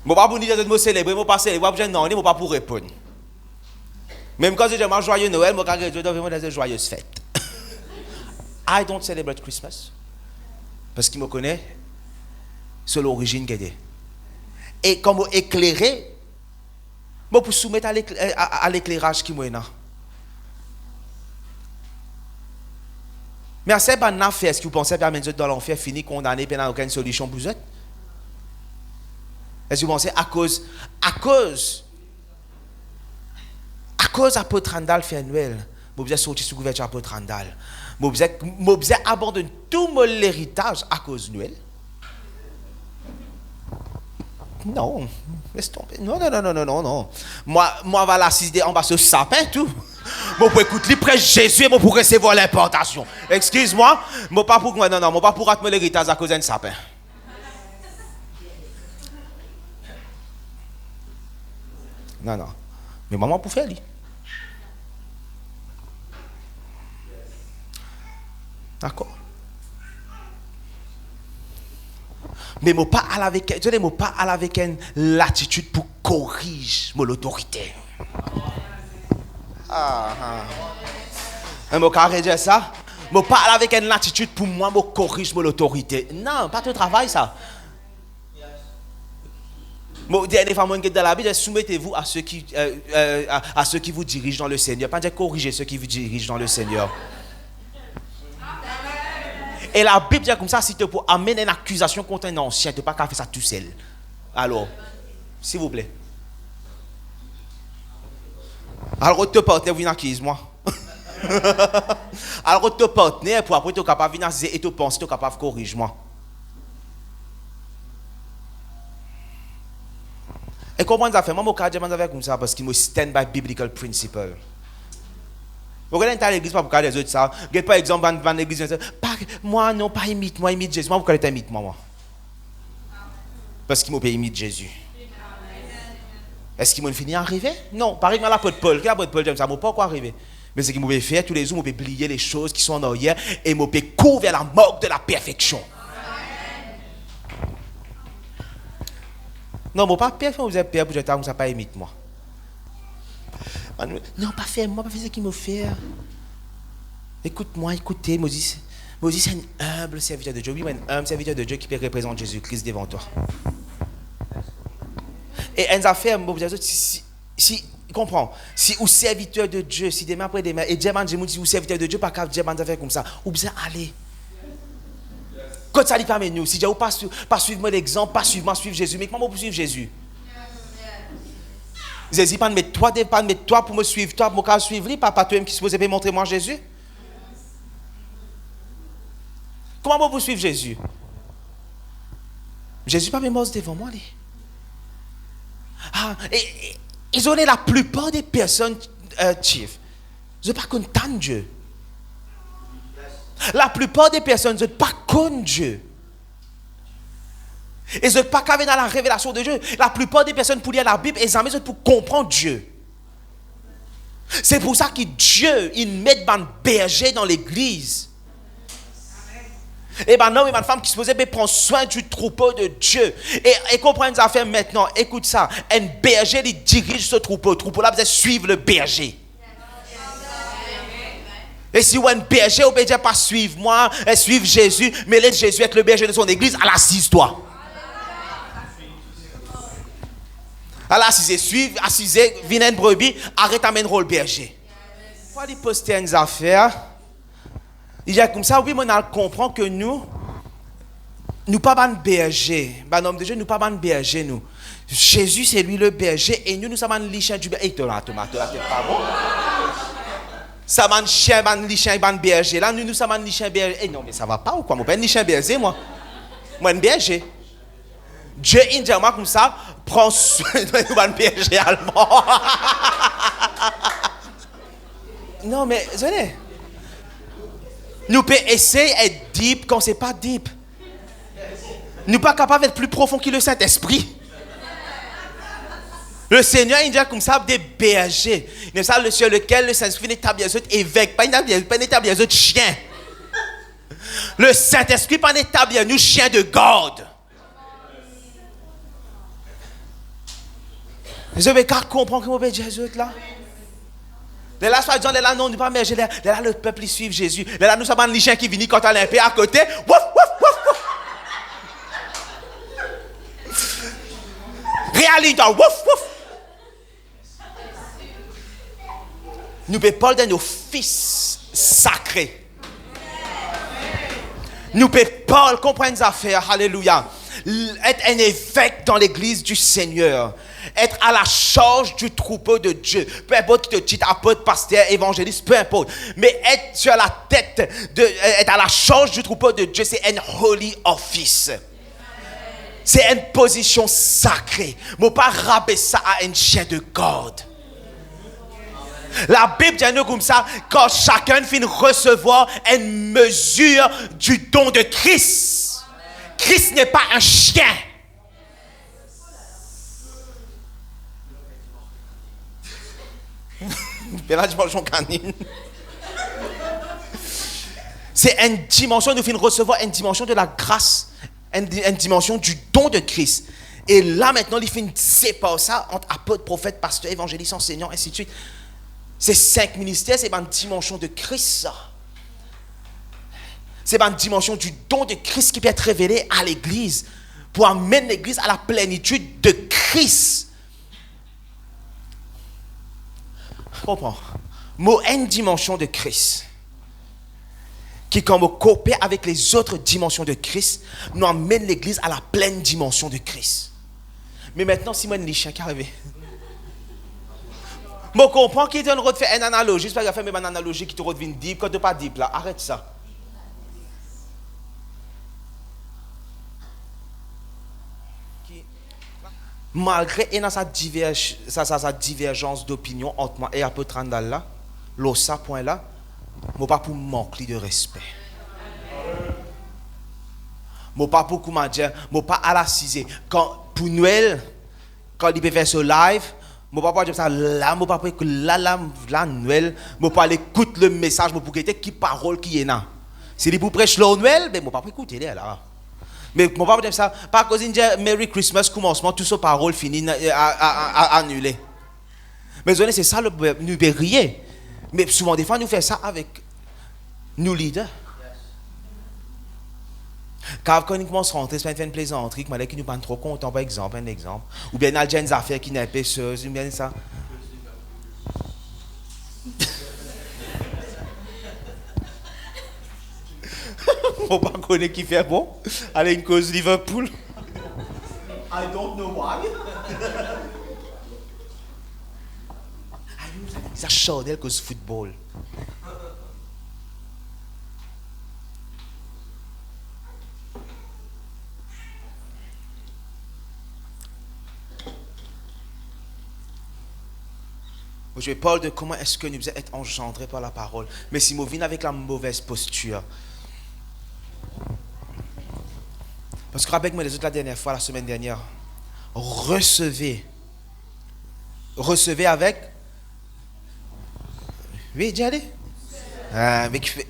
ne vais pas vous dire de me célébrer, je ne vais pas célébrer, je ne vais pas pour répondre. Même quand je dis joyeux Noël, je vais vraiment dire joyeuse fête. I don't celebrate Christmas. Parce qu'il me connaît, c'est l'origine qu'il y a. Et comme éclairer, je peux soumettre à l'éclairage qui est là. Mais à cette bonne affaire, est-ce que vous pensez que dans l'enfer fini condamné et n'a aucune solution pour vous? Est-ce que vous pensez à cause apôtre Randall fait Noël, vous avez sorti sous couverture apôtre Randall, vous avez abandonné tout mon héritage à cause de Noël? Non, laisse tomber. Non. Moi, je vais l'assister en bas ce sapin, tout. Je peux écouter le prêche Jésus et je peux recevoir l'importation. Excuse-moi, je ne pas pour rater mon héritage à cause d'un sapin. Non. Mais maman pour faire lui. D'accord. Mais je ne pas aller avec une latitude pour corriger l'autorité. Je ne dire ça. Je parle avec une attitude pour moi, je corrige l'autorité. Non, pas de travail ça. Dernière fois, je dans la Bible, soumettez-vous à ceux qui vous dirigent dans le Seigneur. Pas dire corriger ceux qui vous dirigent dans le Seigneur. Et la Bible dit comme ça, si tu peux amener une accusation contre un ancien, tu ne peux pas faire ça tout seul. Alors, s'il vous plaît. Alors, te partenaire, vous accuse moi. Alors, te partenaire, pour après, tu es capable de venir et tu penses, tu es capable de corriger moi. Et comment ça fait? Moi, je suis comme ça parce qu'il me stand by biblical principle. Vous regardez à l'église, pas pour les autres ça. Par exemple, dans l'église, moi, non, pas imite Jésus. Moi, vous allez imite moi. Parce qu'il m'a imite Jésus. Est-ce qu'il m'a fini à arriver? Non, par exemple, l'apôtre Paul. Quel apôtre Paul, j'aime ça, je ne pas encore arriver. Mais c'est qu'il m'a fait tous les jours, je peux oublier les choses qui sont en arrière et je peux courir vers la mort de la perfection. Non, mon père, vous êtes père, vous êtes ça pas imite moi. Non, pas faire moi, pas faire ce qu'il me fait. Écoute-moi, écoutez, Moïse c'est un humble serviteur de Dieu. Oui, un humble serviteur de Dieu qui peut représenter Jésus-Christ devant toi. Et une affaire, si comprends, si vous serviteur de Dieu, si demain après demain, et Dieu m'a dit, si vous serviteur de Dieu, pas qu'à Dieu m'a fait comme ça, ou bien allez. Quand ça lui permet nous, si Dieu pas suivre mon exemple, pas suivre Jésus, mais comment vous suivre Jésus? Jésus pas de mettre toi pour me suivre, toi pour me suivre, pas toi-même qui supposé montrer moi Jésus. Comment vous suivre Jésus? Jésus pas mort devant moi. Ils ont la plupart des personnes chief. Je ne pas content Dieu. La plupart des personnes ne sont pas contre Dieu. Et ne sont pas qu'à dans la révélation de Dieu. La plupart des personnes pour lire la Bible, ils sont pour comprendre Dieu. C'est pour ça que Dieu, il met un berger dans l'église. Et un homme et une femme qui se posaient prendre soin du troupeau de Dieu. Et comprendre ça fait maintenant. Écoute ça. Un berger, il dirige ce troupeau. Le troupeau là, vous allez suivre le berger. Et si un berger, vous ne pouvez pas suivre moi, suivre Jésus, mais laisse Jésus être le berger de son église, à l'assise-toi. À l'assise, suivre, assise, viens une brebis, arrête à mener le berger. Pour aller poster une affaire. Il y a comme ça, oui, on comprend que nous pas de berger. Un homme de Dieu, nous pas de berger, nous. Jésus, c'est lui le berger, et nous sommes les chiens du berger. Et toi, c'est pas bon. Ça m'a chien, les chiens, berger. Là, nous sommes les chiens berger. Eh non, mais ça va pas ou quoi? Moi, pas les chiens berger, moi. Moi, un berger. Dieu, il dit moi comme ça, prends soin de nous, un berger allemand. Non, mais, venez. Nous pouvons essayer d'être deep quand ce n'est pas deep. Nous ne sommes pas capables d'être plus profond que le Saint-Esprit. Le Seigneur, il dit comme ça, des bergers. Il ça sur lequel le Saint-Esprit n'établit les autres évêques, pas n'établit les autres chiens. Le Saint-Esprit pas n'établit nous chiens de garde. Je vais comprendre comment on Jésus là. Là, soit disant, là, non, nous pas berger. Là, le peuple, il suit Jésus. Là, nous sommes les chiens qui viennent quand on a un peu à côté. Wouf, wouf, wouf, wouf. Réalité, wouf, wouf. Nous pouvons parler de nos fils sacrés. Nous pouvons parler, comprendre les affaires. Alléluia. Être un évêque dans l'église du Seigneur. Être à la charge du troupeau de Dieu. Peu importe qui te dit apôtre, pasteur, évangéliste, peu importe. Mais être sur la tête, être à la charge du troupeau de Dieu, c'est un holy office. C'est une position sacrée. Il ne faut pas rabaisser ça à un chien de garde. La Bible dit nous comme ça, quand chacun finit recevoir une mesure du don de Christ. Christ n'est pas un chien. La dimension canine. C'est une dimension, nous finissons recevoir une dimension de la grâce, une dimension du don de Christ. Et là, maintenant, il fait une sépare ça entre apôtre, prophète, pasteur, évangéliste, enseignant, ainsi de suite. C'est 5 ministères, c'est une dimension de Christ, ça. C'est une dimension du don de Christ qui peut être révélé à l'Église pour amener l'Église à la plénitude de Christ. Comprends? Moi, une dimension de Christ qui, quand on coopère avec les autres dimensions de Christ, nous amène l'Église à la pleine dimension de Christ. Mais maintenant, si moi, je suis arrivé. Je comprends qu'il te faire une analogie. J'espère qu'il a fait même une analogie qui te revient deep. Quand tu n'es pas deep, là, arrête ça. Malgré sa divergence d'opinion entre moi et l'apôtre Randall là, l'ossa point là, je ne pas pour manquer de respect. Je ne pas pour comment dire, je ne pas à l'assiser. Quand pour Noël, quand il peut faire ce live, je ne pas dire ça là, je ne pas pour là Noël, je ne pas écouter le message, je ne pas écouter qui parole qui est là. Si il pour prêcher le Noël, je ne pas écouter là. Mais mon papa dit ça, pas cause il dit Merry Christmas, commencement, tout ce parole fini annulé. Mais c'est ça le nous rier. Mais souvent des fois nous faisons ça avec nos leaders. Quand on commence à rentrer, c'est pas une plaisanterie, qui nous pas trop content, par exemple, un exemple. Ou bien il y a des affaires qui n'est pas épaisseuses, ou bien ça. Faut pas connaître qui fait bon. Allez, une cause Liverpool. I don't know why. Ça chaudel cause football. Je parle de comment est-ce que nous devons être engendrés par la parole. Mais si nous venons avec la mauvaise posture, parce que rappelez-moi les autres la dernière fois, la semaine dernière, recevez avec, oui, dis allez, mais qui fait,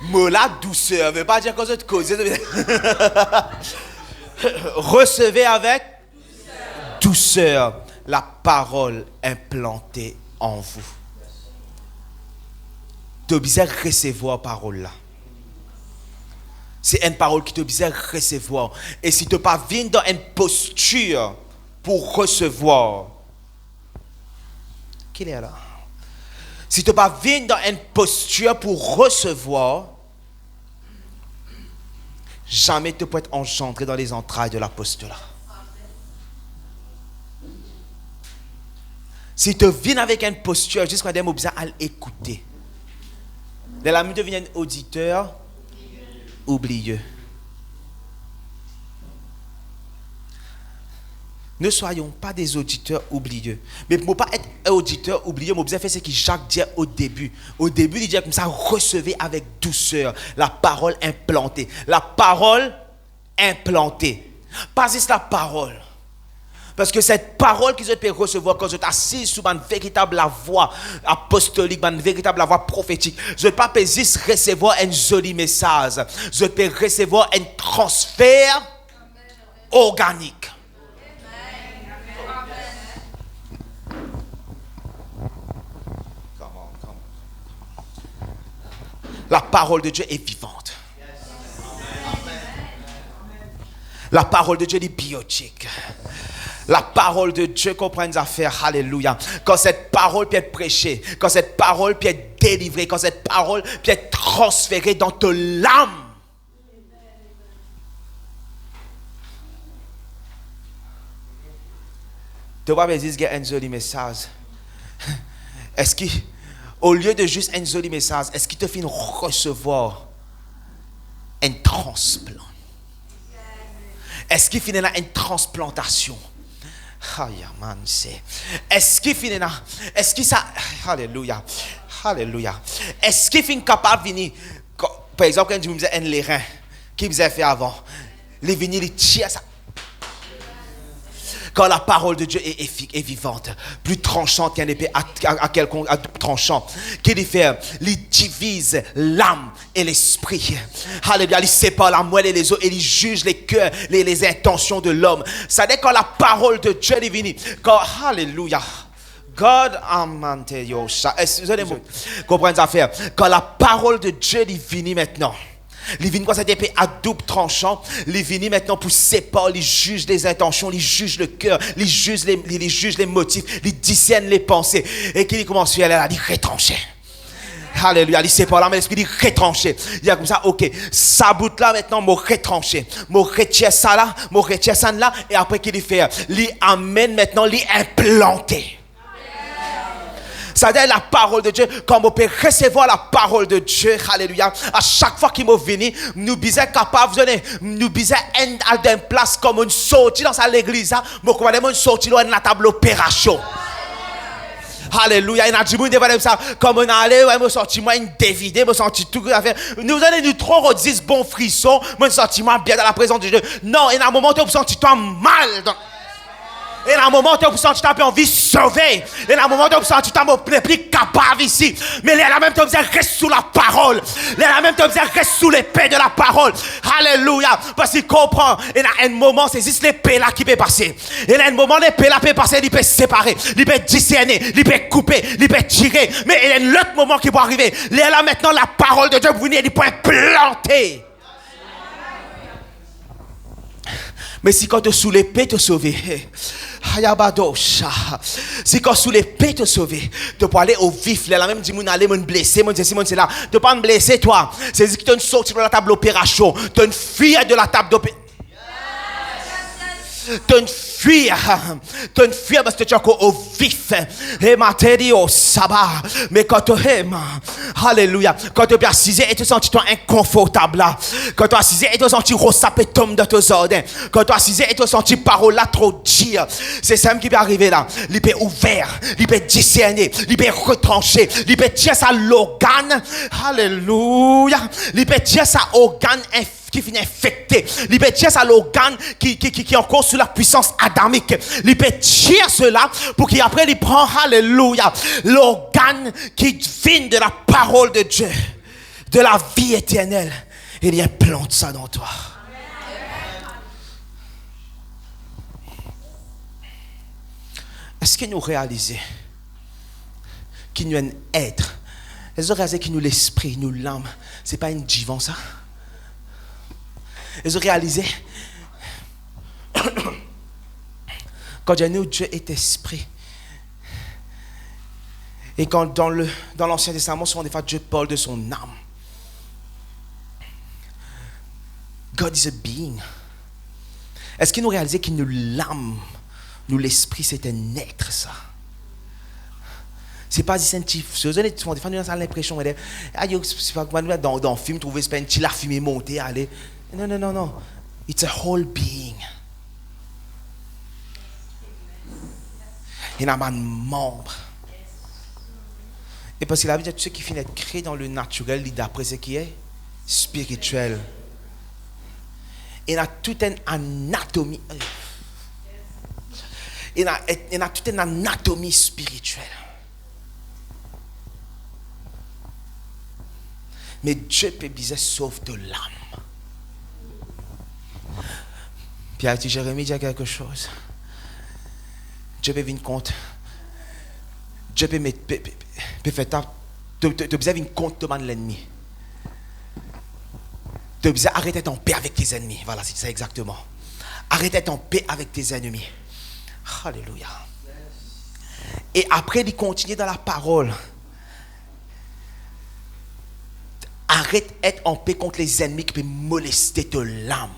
mot la douceur, ne veut pas dire qu'on se cause. Recevez avec douceur la parole implantée en vous. Tu as besoin de recevoir la parole là. C'est une parole qui te besoin de recevoir. Et si tu n'es pas venu dans une posture pour recevoir, qui est là? Si tu n'es pas venu dans une posture pour recevoir, jamais tu peux être engendré dans les entrailles de l'apostolat. Si tu viens avec une posture, juste quand tu as besoin à l'écouter. De la minute devient un auditeur oublieux. Ne soyons pas des auditeurs oublieux. Mais pour ne pas être un auditeur oublieux, je vais faire ce que Jacques dit au début. Au début, il dit comme ça, recevez avec douceur la parole implantée. La parole implantée. Pas juste la parole. Parce que cette parole que je peux recevoir quand je suis assis sur une véritable voix apostolique, une véritable voix prophétique, je ne peux pas juste recevoir un joli message. Je peux recevoir un transfert organique. La parole de Dieu est vivante. La parole de Dieu est biotique. La parole de Dieu comprend des affaires. Alléluia. Quand cette parole peut être prêchée, quand cette parole peut être délivrée, quand cette parole peut être transférée dans ton âme. Tu vois, mais il y a un joli message. Est-ce qu'au lieu de juste un joli message, est-ce qu'il te fait recevoir un transplant? Est-ce qu'il finit là une transplantation? Est-ce qu'il finit là? Est-ce qu'il ça? Alléluia. Alléluia. Est-ce qu'il finit capable de venir? Par exemple, quand je me disais un lerin, qui me fait avant, les venir, les tire ça. Quand la parole de Dieu est vivante, plus tranchante qu'un épée à double tranchant, qui il divise l'âme et l'esprit. Alléluia, il sépare la moelle et les os et il juge les cœurs, les intentions de l'homme. Ça veut dire quand la parole de Dieu est venue, quand, alléluia, God, excusez-moi, comprenez cette affaire. Quand la parole de Dieu est venue maintenant, il vient quoi cette épée à double tranchant, il vient maintenant pour séparer, il juge les intentions, il juge le cœur, il juge les motifs, il discerne les pensées. Et qu'il commence à aller retrancher. Alléluia, il sépare l'âme et l'esprit, il retrancher. Il y a comme ça, ok, ça bout là maintenant, moi retrancher. Moi retire ça là, moi retire ça là, et après qu'il fait, il amène maintenant, il implanter. Ça veut dire la parole de Dieu, quand on peut recevoir la parole de Dieu, alléluia, à chaque fois qu'il m'a venu, nous sommes capables, nous sommes à une place comme une sortie dans l'église, nous sommes une sortie dans la table d'opération. Alléluia, il y a des gens qui disent ça, comme on allait, je me sens une dévidé, je me sens tout à fait. Nous allons nous trop redire bon frisson, je me sens bien dans la présence de Dieu. Non, il y a un moment où tu me sens mal. Et à un moment où tu as envie de sauver. Et à un moment où tu as plus capable ici. Mais là, la même temps, reste sous la parole. Là, la même temps, reste sous l'épée de la parole. Alléluia. Parce qu'il comprend. Et à un moment, c'est juste l'épée là qui peut passer. Et à un moment, l'épée là peut passer, il peut séparer, il peut discerner, il peut couper, il peut tirer. Mais il y a un autre moment qui peut arriver. Là, maintenant, la parole de Dieu, vous venez, il peut planter. Mais si quand tu es sous l'épée, tu es sauvé. Si quand sous l'épée te sauver, tu peux aller au vif. Là même dit mon aller me blesser, mon dit Simon c'est là. Tu pas me blesser toi. C'est que tu es sorti de la table d'opération, tu es une fille de la table d'opération. Tu es une fuir parce que tu es encore au vif. Et ma tête au sabbat. Mais quand tu aimes, alléluia, quand tu es assisé et tu sens toi inconfortable là, quand tu es assisé et tu sens ressapé tombe de tes ordres, quand tu es assisé et tu sens parole là trop dire, c'est ça qui peut arriver là. Il peut ouvert, il peut discerner, il peut retrancher, il peut tirer sa l'organe, alléluia, il peut tirer sa organe qui finit infecté. Il peut tirer ça l'organe qui est encore sous la puissance adamique. Il peut tirer cela pour qu'après il prend, alléluia, l'organe qui vient de la parole de Dieu, de la vie éternelle. Et il implante ça dans toi. Est-ce que nous réalisons qu'il nous est un être? Est-ce que nous réalisons qu'il nous l'esprit, nous l'âme? C'est pas une divan ça? Et je réalisais, quand Dieu est esprit, et quand dans l'Ancien Testament, souvent des fois Dieu parle de son âme. God is a being. Est-ce qu'il nous réalisait qu'il nous l'âme, nous l'esprit, c'est un être ça? C'est pas dissentif. Des fois nous avons l'impression, c'est pas comme dans le film, trouver c'est un petit la fumée monter, aller. Non. It's a whole being. Il y a un membre. Et parce que la vie de tout ce qui finit d'être créé dans le naturel, d'après ce qui est spirituel. Il y a toute une anatomie. Il y a toute une anatomie spirituelle. Mais Dieu peut dire sauf de l'âme. Puis avec Jérémie dit quelque chose. Dieu peut venir compte. Dieu peut faire ta. Tu as besoin de compte de l'ennemi. Tu as besoin d'arrêter ton paix avec tes ennemis. Voilà, c'est ça exactement. Arrêtez ton paix avec tes ennemis. Alléluia. Et après, il continue dans la parole. Arrête d'être en paix contre les ennemis qui peuvent molester ton âme.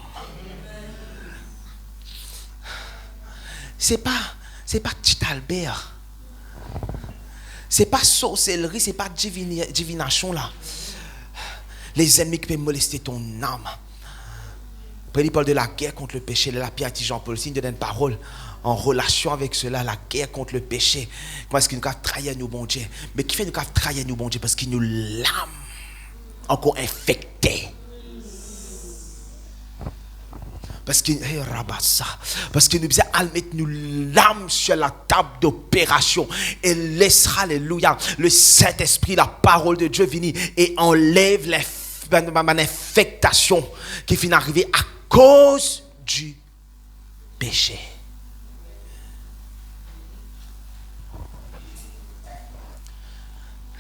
C'est pas petit Albert. C'est pas sorcellerie, c'est pas divination là. Les ennemis qui peuvent molester ton âme. Après, il parle de la guerre contre le péché. La Pierre dit Jean-Paul, signe de une parole en relation avec cela, la guerre contre le péché. Comment est-ce qu'il nous a trahi nous, bon Dieu? Mais qui fait nous a trahi nous, bon Dieu? Parce qu'il nous l'âme encore infecté. Parce que nous disons, elle met nous l'âme sur la table d'opération et laissera, alléluia, le Saint-Esprit, la parole de Dieu venir et enlève l'infectation qui finit d'arriver à cause du péché.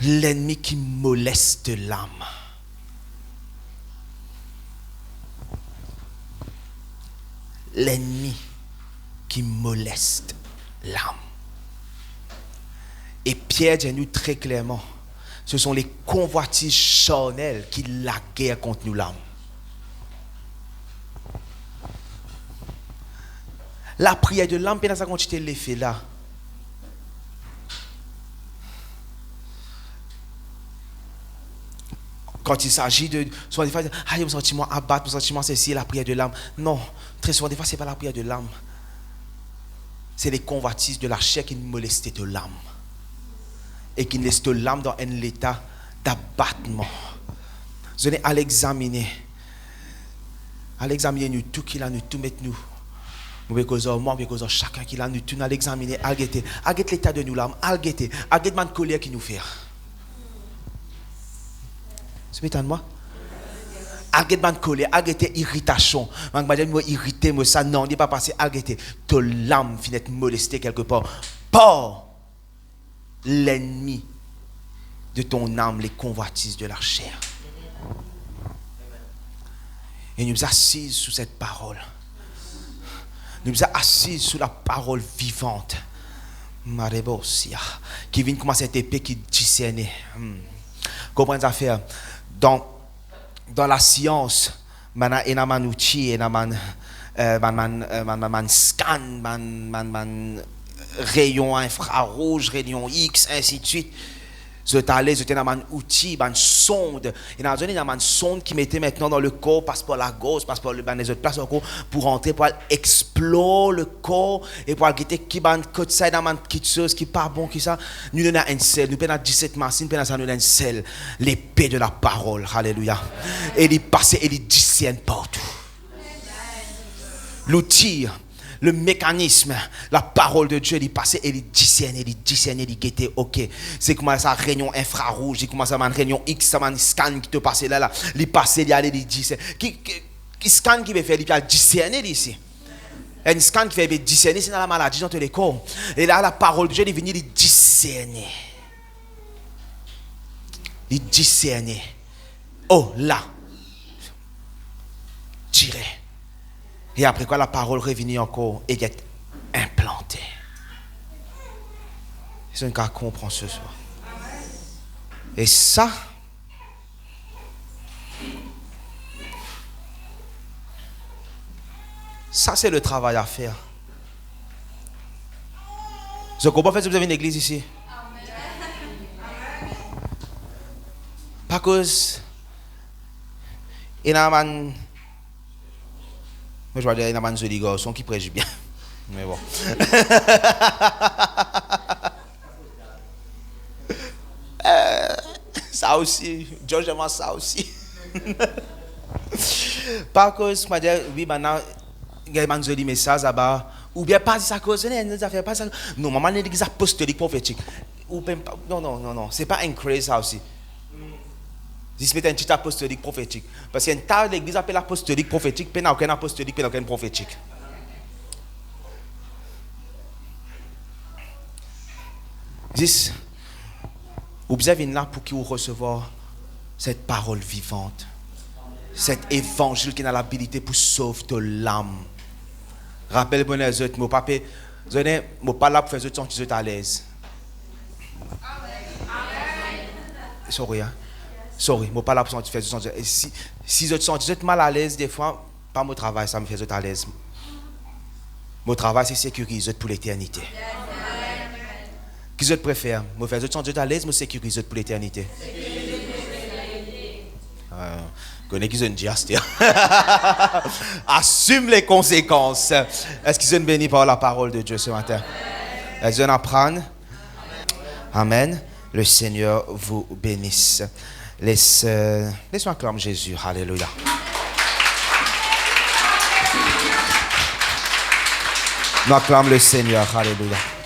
L'ennemi qui moleste l'âme. L'ennemi qui moleste l'âme. Et Pierre dit nous très clairement, ce sont les convoitises charnelles qui la guerre contre nous l'âme. La prière de l'âme, ça continue l'effet là. Quand il s'agit de... Souvent des fois, mon sentiment abattre, mon sentiment c'est la prière de l'âme. Non, très souvent des fois, ce n'est pas la prière de l'âme. C'est les convoitises de la chair qui nous molestent de l'âme. Et qui laissent l'âme dans un état d'abattement. Vous allez à l'examiner. À l'examiner, nous, tout qu'il a, nous, tout mettre nous. Nous pouvons chacun qui a, nous, tout, à l'examiner, à guetter l'état de nous, l'âme, à guetter ma colère qui nous fait. C'est étonnant moi. Arrête de colère, arrête irritation. Madame moi irrité moi ça non, n'est pas passé arrêter. Ton l'âme finit molestée quelque part par l'ennemi de ton âme, les convoitises de la chair. Et nous assises sous cette parole. Nous assises sous la parole vivante. Marebosia qui vient comme cette épée qui discerne. Comprenez ça faire dans la science, man scan, man rayon infrarouge, rayon X, ainsi de suite. Je t'ai un outil, une sonde. Et dans une sonde qui mettait maintenant dans le corps, passe par la gauche, passe par les autres places pour rentrer, pour explorer le corps et pour guetter qui ban côté ça dans quelque chose qui pas bon qui ça. Nous avons un sel, nous avons 17 machines, nous avons un sel, l'épée de la parole. Alléluia. Et il passe et il discerne partout. L'outil, le mécanisme, la parole de Dieu, il passe et il discerne, il guette, ok. C'est comme ça, réunion infrarouge, c'est comme ça, une réunion X, ça, un scan qui te passe là, il passe, il allait, il discerne. Qui scan qui veut faire, il a discerner ici. Un scan qui fait discerner, c'est dans la maladie, dans tous les corps. Et là, la parole de Dieu, il vient, il discerner. Il discerner. Oh, là. Tirer. Et après quoi, la parole revenue encore et est implantée. C'est un cas qu'on comprend ce soir. Et ça, c'est le travail à faire. Je comprends fait si vous avez une église ici. Pas cause il y a un je vois qu'il y a un joli garçon qui prêche bien. Mais bon. Ça aussi, George aime ça aussi. Par cause, je dis, oui, maintenant, il y a un joli message là-bas. Ou bien pas ça cause, pas ça. Non, maman, l'église apostolique prophétique. Non, c'est pas un craze ça aussi. C'est un petit apostolique prophétique. Parce qu'il y a une tas d'église appelle apostolique prophétique, mais il n'y a aucun apostolique, mais il n'y a aucun prophétique. Vous avez là pour qui vous recevoir cette parole vivante, cet évangile qui a l'habilité pour sauver ton l'âme. Rappelez-vous les autres, mon papa, je ne suis pas là pour faire autres sentir à l'aise. Sorry, hein? Sorry, je ne suis pas là pour faire autres sentir. Si je sens mal à l'aise, des fois, pas mon travail, ça me fait autres à l'aise. Mon travail, c'est sécuriser pour l'éternité. Qui je préfère? Me faire autres sentir à l'aise, me sécuriser pour l'éternité. Connais qui sont dit, assume les conséquences. Est-ce qu'ils sont bénis par la parole de Dieu ce matin? Est-ce qu'ils apprennent? Amen. Le Seigneur vous bénisse. Laisse-moi acclamer Jésus. Alléluia. Nous acclamons le Seigneur. Alléluia.